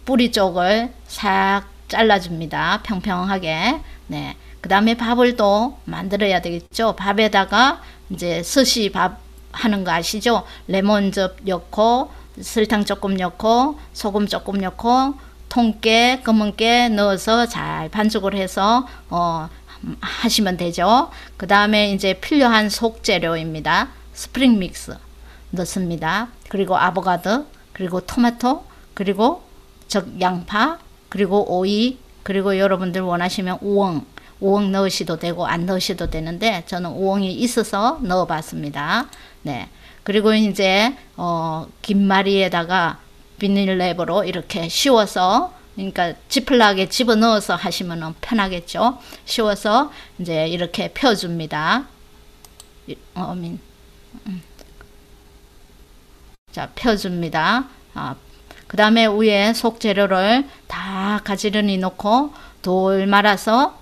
뿌리 쪽을 싹 잘라줍니다. 평평하게. 네. 그 다음에 밥을 또 만들어야 되겠죠. 밥에다가 이제 스시 밥 하는 거 아시죠? 레몬즙 넣고, 설탕 조금 넣고, 소금 조금 넣고, 통깨, 검은깨 넣어서 잘 반죽을 해서, 하시면 되죠. 그 다음에 이제 필요한 속재료입니다. 스프링 믹스 넣습니다. 그리고 아보카도, 그리고 토마토, 그리고 양파, 그리고 오이, 그리고 여러분들 원하시면 우엉 넣으셔도 되고 안 넣으셔도 되는데 저는 우엉이 있어서 넣어 봤습니다. 네. 그리고 이제 김말이에다가 비닐랩으로 이렇게 씌워서, 그러니까 지플락에 집어넣어서 하시면 편하겠죠. 씌워서 이제 이렇게 펴줍니다. 자, 펴줍니다. 그 다음에 위에 속재료를 다 가지런히 놓고 돌 말아서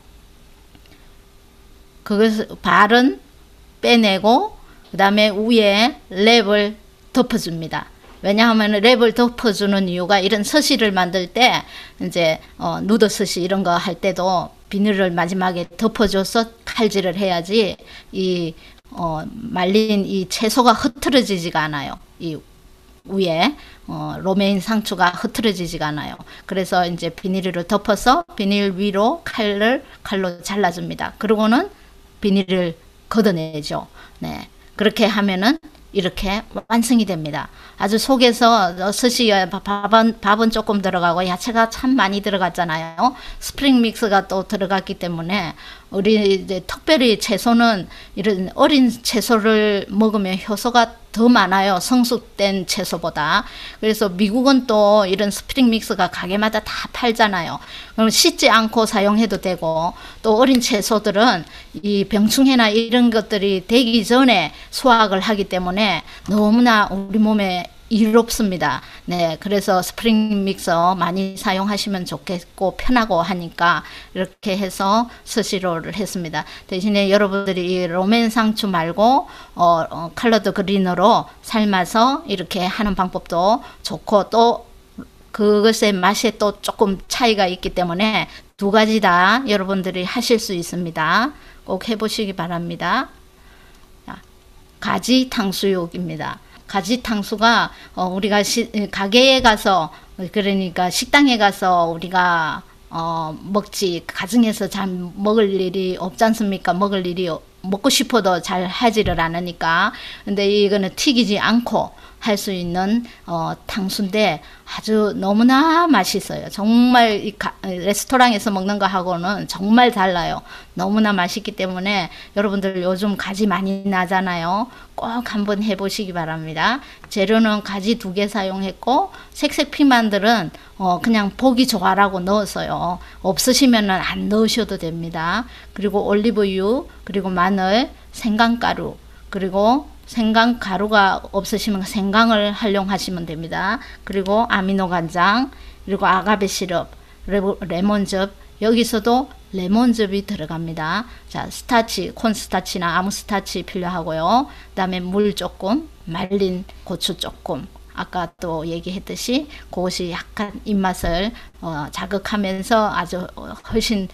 그것을 발은 빼내고 그 다음에 위에 랩을 덮어줍니다. 왜냐하면 랩을 덮어주는 이유가 이런 스시를 만들 때 이제 누드 스시 이런 거 할 때도 비닐을 마지막에 덮어줘서 칼질을 해야지 이 말린 이 채소가 흐트러지지가 않아요. 이 위에 로메인 상추가 흐트러지지가 않아요. 그래서 이제 비닐을 덮어서 비닐 위로 칼로 잘라줍니다. 그러고는 비닐을 걷어내죠. 네, 그렇게 하면은 이렇게 완성이 됩니다. 아주 속에서 스시에 밥은 조금 들어가고 야채가 참 많이 들어갔잖아요. 스프링 믹스가 또 들어갔기 때문에 우리 이제 특별히 채소는 이런 어린 채소를 먹으면 효소가 더 많아요. 성숙된 채소보다. 그래서 미국은 또 이런 스프링 믹스가 가게마다 다 팔잖아요. 그럼 씻지 않고 사용해도 되고, 또 어린 채소들은 이 병충해나 이런 것들이 되기 전에 수확을 하기 때문에 너무나 우리 몸에 이롭습니다. 네, 그래서 스프링 믹서 많이 사용하시면 좋겠고 편하고 하니까 이렇게 해서 스시로를 했습니다. 대신에 여러분들이 이 로맨 상추 말고 컬러드 그린으로 삶아서 이렇게 하는 방법도 좋고, 또 그것의 맛에 또 조금 차이가 있기 때문에 두 가지 다 여러분들이 하실 수 있습니다. 꼭 해보시기 바랍니다. 가지 탕수육입니다. 가지 탕수가 우리가 가게에 가서, 그러니까 식당에 가서 우리가 먹지 가정에서 잘 먹을 일이 없지 않습니까? 먹고 싶어도 잘 하지를 않으니까. 근데 이거는 튀기지 않고 할 수 있는 탕수인데 아주 너무나 맛있어요. 정말 이 레스토랑에서 먹는 거하고는 정말 달라요. 너무나 맛있기 때문에 여러분들 요즘 가지 많이 나잖아요. 꼭 한번 해보시기 바랍니다. 재료는 가지 2개 사용했고 색색 피망들은 그냥 보기 좋아라고 넣었어요. 없으시면 안 넣으셔도 됩니다. 그리고 올리브유, 그리고 마늘, 생강가루, 그리고 생강가루가 없으시면 생강을 활용하시면 됩니다. 그리고 아미노 간장, 그리고 아가베 시럽, 레몬즙, 여기서도 레몬즙이 들어갑니다. 자, 스타치, 콘스타치나 아무 스타치 필요하고요. 그 다음에 물 조금, 말린 고추 조금, 아까 또 얘기했듯이 그것이 약간 입맛을 자극하면서 아주 훨씬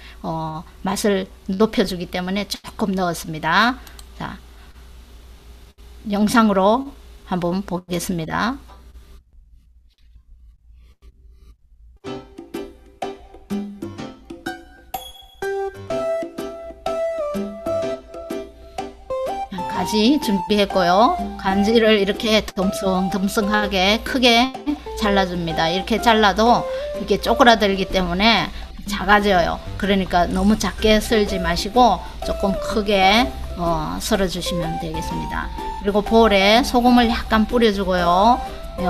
맛을 높여주기 때문에 조금 넣었습니다. 자, 영상으로 한번 보겠습니다. 가지 준비했고요. 가지를 이렇게 듬성듬성하게 크게 잘라줍니다. 이렇게 잘라도 이게 쪼그라들기 때문에 작아져요. 그러니까 너무 작게 썰지 마시고 조금 크게 썰어 주시면 되겠습니다. 그리고 볼에 소금을 약간 뿌려주고요.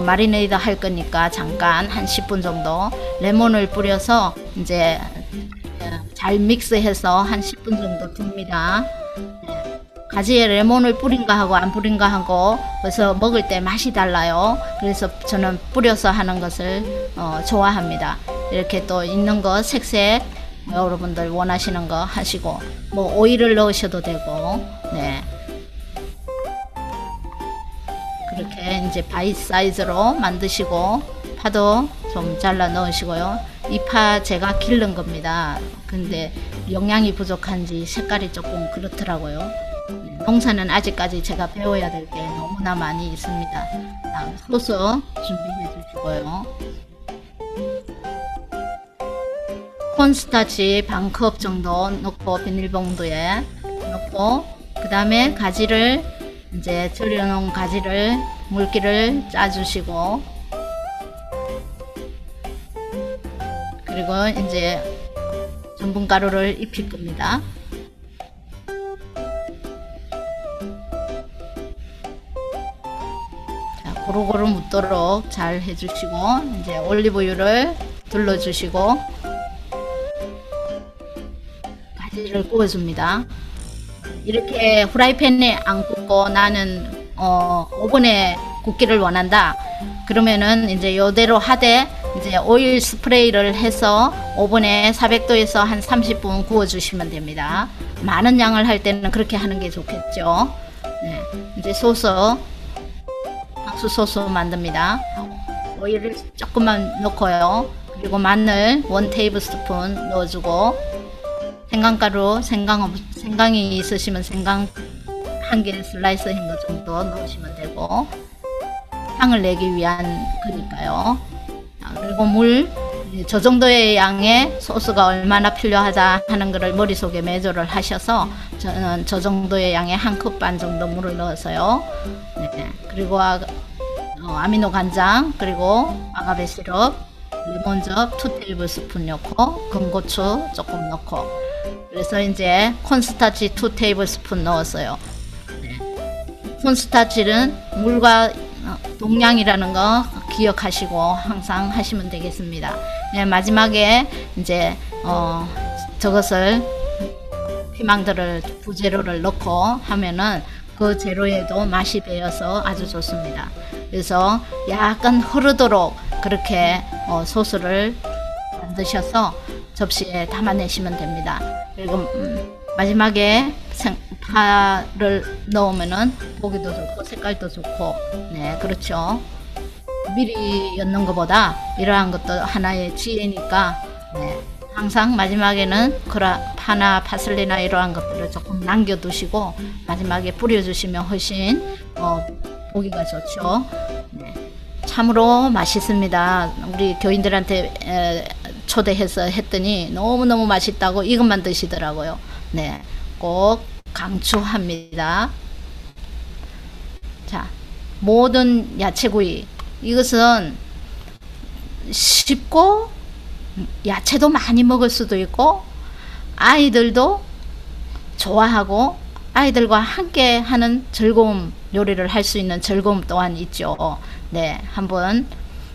마리네이드 할 거니까 잠깐 한 10분 정도 레몬을 뿌려서 이제 잘 믹스해서 한 10분 정도 둡니다. 가지에 레몬을 뿌린가 하고 안 뿌린가 하고 그래서 먹을 때 맛이 달라요. 그래서 저는 뿌려서 하는 것을 좋아합니다. 이렇게 또 있는 거 색색 여러분들 원하시는 거 하시고 뭐 오일을 넣으셔도 되고 네. 그렇게 이제 바이 사이즈로 만드시고 파도 좀 잘라 넣으시고요. 이 파 제가 기른 겁니다. 근데 영양이 부족한지 색깔이 조금 그렇더라고요. 농사는 아직까지 제가 배워야 될 게 너무나 많이 있습니다. 소스 준비해 주시고요. 콘스타치 반컵 정도 넣고 비닐봉투에 넣고 그 다음에 가지를 이제 절여놓은 가지를 물기를 짜주시고 그리고 이제 전분가루를 입힐 겁니다. 자, 고루고루 묻도록 잘 해주시고 이제 올리브유를 둘러주시고 가지를 구워줍니다. 이렇게 후라이팬에 안 굽고 나는 오븐에 굽기를 원한다. 그러면은 이제 요대로 하되 이제 오일 스프레이를 해서 오븐에 400도에서 한 30분 구워 주시면 됩니다. 많은 양을 할 때는 그렇게 하는 게 좋겠죠. 네, 이제 소스 향수 소스 만듭니다. 오일을 조금만 넣고요. 그리고 마늘 1 테이블 스푼 넣어주고 생강가루, 생강이 있으시면 생강 1개 슬라이스 한 거 정도 넣으시면 되고 향을 내기 위한 거니까요. 그리고 물, 저 정도의 양의 소스가 얼마나 필요하다 하는 것을 머릿속에 매조를 하셔서 저는 저 정도의 양의 1컵 반 정도 물을 넣어서요. 네. 그리고 아미노 간장, 그리고 아가베 시럽, 레몬즙 2 테이블 스푼 넣고 건고추 조금 넣고 그래서 이제 콘스타치 2 테이블 스푼 넣었어요. 네. 콘스타치는 물과 동량이라는 거 기억하시고 항상 하시면 되겠습니다. 네, 마지막에 이제 저것을 피망들을 부재료를 넣고 하면은 그 재료에도 맛이 배어서 아주 좋습니다. 그래서 약간 흐르도록 그렇게 소스를 만드셔서 접시에 담아내시면 됩니다. 그리고 마지막에 파를 넣으면은 보기도 좋고 색깔도 좋고 네 그렇죠. 미리 넣는 것보다 이러한 것도 하나의 지혜니까 네, 항상 마지막에는 파나 파슬리나 이러한 것들을 조금 남겨 두시고 마지막에 뿌려 주시면 훨씬 보기가 좋죠. 네, 참으로 맛있습니다. 우리 교인들한테 초대해서 했더니 너무너무 맛있다고 이것만 드시더라고요. 네, 꼭 강추합니다. 자, 모든 야채구이, 이것은 쉽고 야채도 많이 먹을 수도 있고 아이들도 좋아하고 아이들과 함께 하는 즐거움, 요리를 할 수 있는 즐거움 또한 있죠. 네, 한번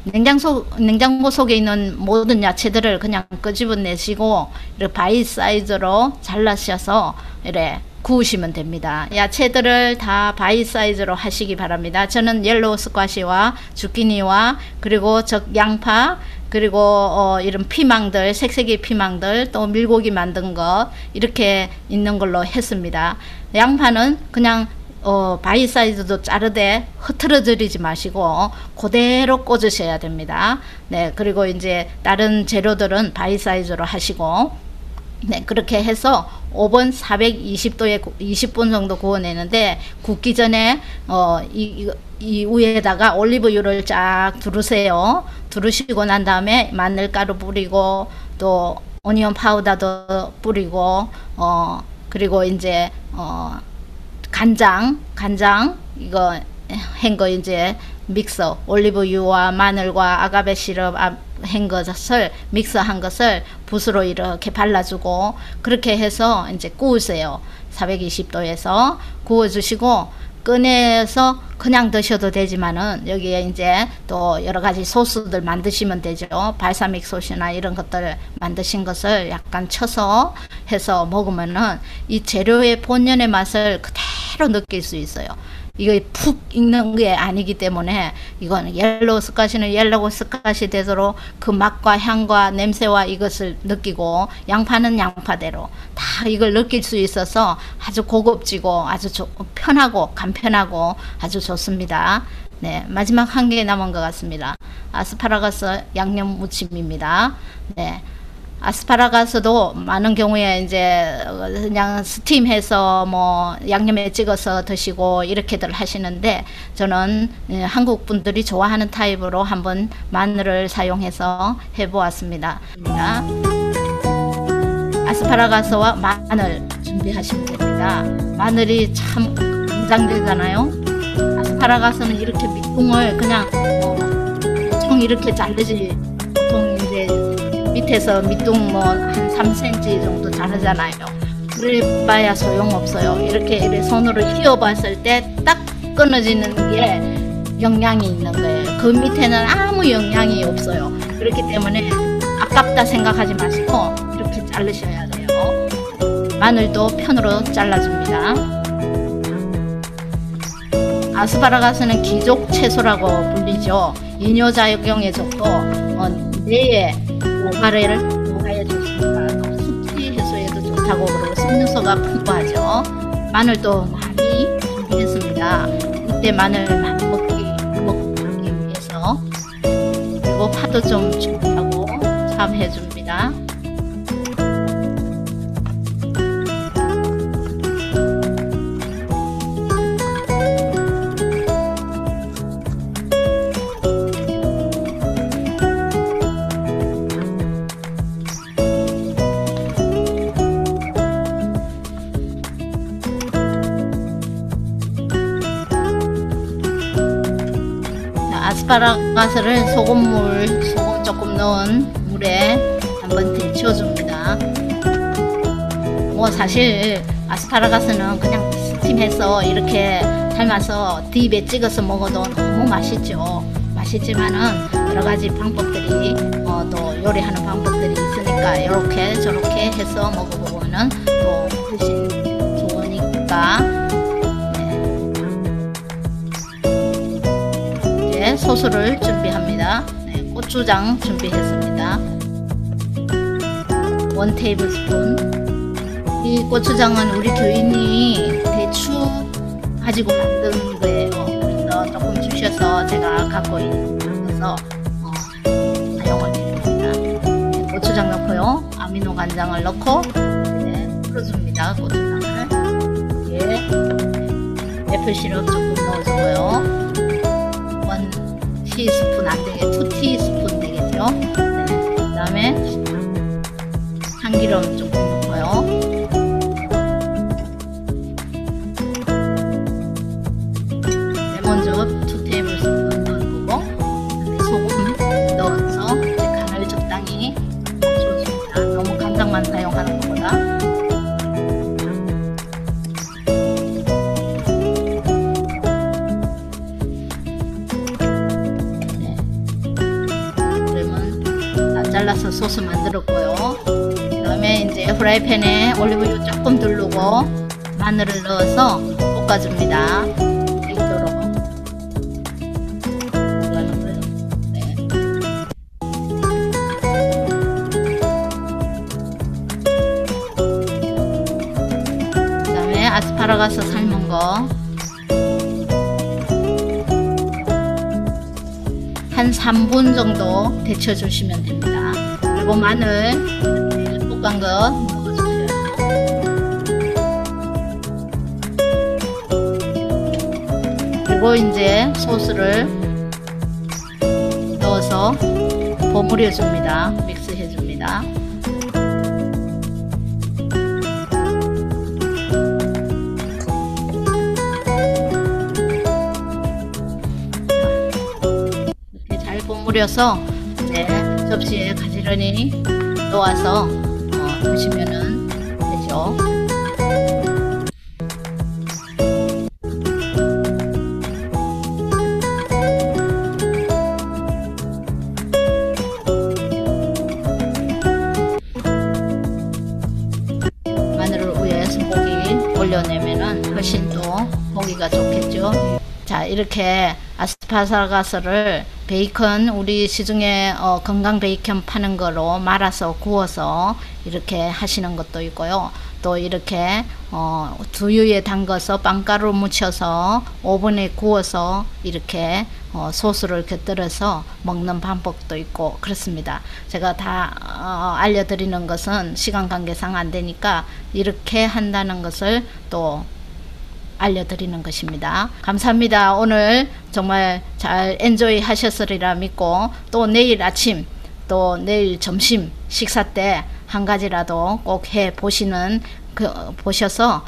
냉장고 속에 있는 모든 야채들을 그냥 끄집어내시고 이렇게 바이 사이즈로 잘라셔서 이렇게 구우시면 됩니다. 야채들을 다 바이 사이즈로 하시기 바랍니다. 저는 옐로우 스쿼시와 주키니와 그리고 양파, 그리고 이런 피망들, 색색의 피망들, 또 밀고기 만든 것 이렇게 있는 걸로 했습니다. 양파는 그냥 바이 사이즈도 자르되 흐트러뜨리지 마시고 그대로 꽂으셔야 됩니다. 네, 그리고 이제 다른 재료들은 바이 사이즈로 하시고, 네, 그렇게 해서 오븐 420도에 20분 정도 구워내는데, 굽기 전에 이 위에다가 올리브유를 쫙 두르세요. 두르시고 난 다음에 마늘가루 뿌리고 또 오니언 파우더도 뿌리고 그리고 이제 간장 이거 한 거 이제 믹서, 올리브유와 마늘과 아가베 시럽 한 것을 믹서한 것을 붓으로 이렇게 발라주고 그렇게 해서 이제 구우세요. 420도에서 구워주시고 꺼내서 그냥 드셔도 되지만은 여기에 이제 또 여러 가지 소스들 만드시면 되죠. 발사믹 소스나 이런 것들 만드신 것을 약간 쳐서 해서 먹으면은 이 재료의 본연의 맛을 그대로 느낄 수 있어요. 이거 푹 익는 게 아니기 때문에 이건 옐로우 스쿼시는 옐로우 스쿼시 되도록 그 맛과 향과 냄새와 이것을 느끼고, 양파는 양파대로 다 이걸 느낄 수 있어서 아주 고급지고 아주 편하고 간편하고 아주 좋습니다. 네, 마지막 한 개 남은 것 같습니다. 아스파라거스 양념 무침입니다. 네. 아스파라거스도 많은 경우에 이제 그냥 스팀해서 뭐 양념에 찍어서 드시고 이렇게들 하시는데, 저는 한국 분들이 좋아하는 타입으로 한번 마늘을 사용해서 해보았습니다. 아스파라거스와 마늘 준비하시면 됩니다. 마늘이 참 긴장되잖아요. 아스파라거스는 이렇게 밑둥을 그냥 보통 이렇게 자르지, 보통 이제 밑에서 밑둥 뭐 한 3cm 정도 자르잖아요. 그래 봐야 소용없어요. 이렇게 손으로 휘어 봤을 때 딱 끊어지는 게 영양이 있는 거예요. 그 밑에는 아무 영양이 없어요. 그렇기 때문에 아깝다 생각하지 마시고 이렇게 자르셔야 돼요. 마늘도 편으로 잘라줍니다. 아스파라거스는 기족 채소라고 불리죠. 이뇨작용에 좋고 뇌에 노화에 좋습니다. 또 숙취 해소에도 좋다고 그러고 섬유소가 풍부하죠. 마늘도 많이 준비했습니다. 이때 마늘 먹기 위해서. 그리고 파도 좀 준비하고 참 해줍니다. 아스파라거스를 소금 조금 넣은 물에 한번 데쳐줍니다. 뭐 사실 아스파라거스는 그냥 스팀해서 이렇게 삶아서 딥에 찍어서 먹어도 너무 맛있죠. 맛있지만은 여러 가지 방법들이 또 요리하는 방법들이 있으니까 이렇게 저렇게 해서 먹어보면은 또 훨씬 좋으니까. 소스를 준비합니다. 네, 고추장 준비했습니다. 1 테이블스푼. 이 고추장은 우리 교인이 대추 가지고 만든 거예요. 그래서 조금 주셔서 제가 갖고 있어서 사용을 해줍니다. 네, 고추장 넣고요. 아미노 간장을 넣고 풀어줍니다. 고추장을. 애플 시럽 조금 넣어주고요. 1 티스푼 안 되게 2 티스푼 되겠죠. 네. 그 다음에 참기름 조금 넣고요. 레몬즙 2 잘라서 소스 만들었고요. 그 다음에 이제 프라이팬에 올리브유 조금 두르고 마늘을 넣어서 볶아줍니다. 익도록. 네. 그 다음에 아스파라거스 삶은 거 한 3분 정도 데쳐주시면 됩니다. 그리고 마늘 볶은 거 넣어주세요. 그리고 이제 소스를 넣어서 버무려 줍니다. 믹스해 줍니다. 버무려서 이제 접시에 가지런히 놓아서 드시면은 되죠. 마늘을 위에 소고기 올려내면은 훨씬 또 보기가 좋겠죠. 자, 이렇게 아스파라거스를 베이컨, 우리 시중에 건강 베이컨 파는 거로 말아서 구워서 이렇게 하시는 것도 있고요. 또 이렇게 두유에 담가서 빵가루 묻혀서 오븐에 구워서 이렇게 소스를 곁들여서 먹는 방법도 있고 그렇습니다. 제가 다 알려드리는 것은 시간 관계상 안 되니까 이렇게 한다는 것을 또 알려드리는 것입니다. 감사합니다. 오늘 정말 잘 엔조이 하셨으리라 믿고 또 내일 아침 또 내일 점심 식사 때 한 가지라도 꼭 해 보시는 보셔서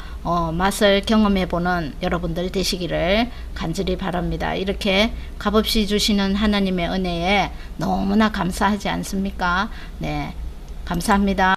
맛을 경험해 보는 여러분들 되시기를 간절히 바랍니다. 이렇게 값없이 주시는 하나님의 은혜에 너무나 감사하지 않습니까? 네, 감사합니다.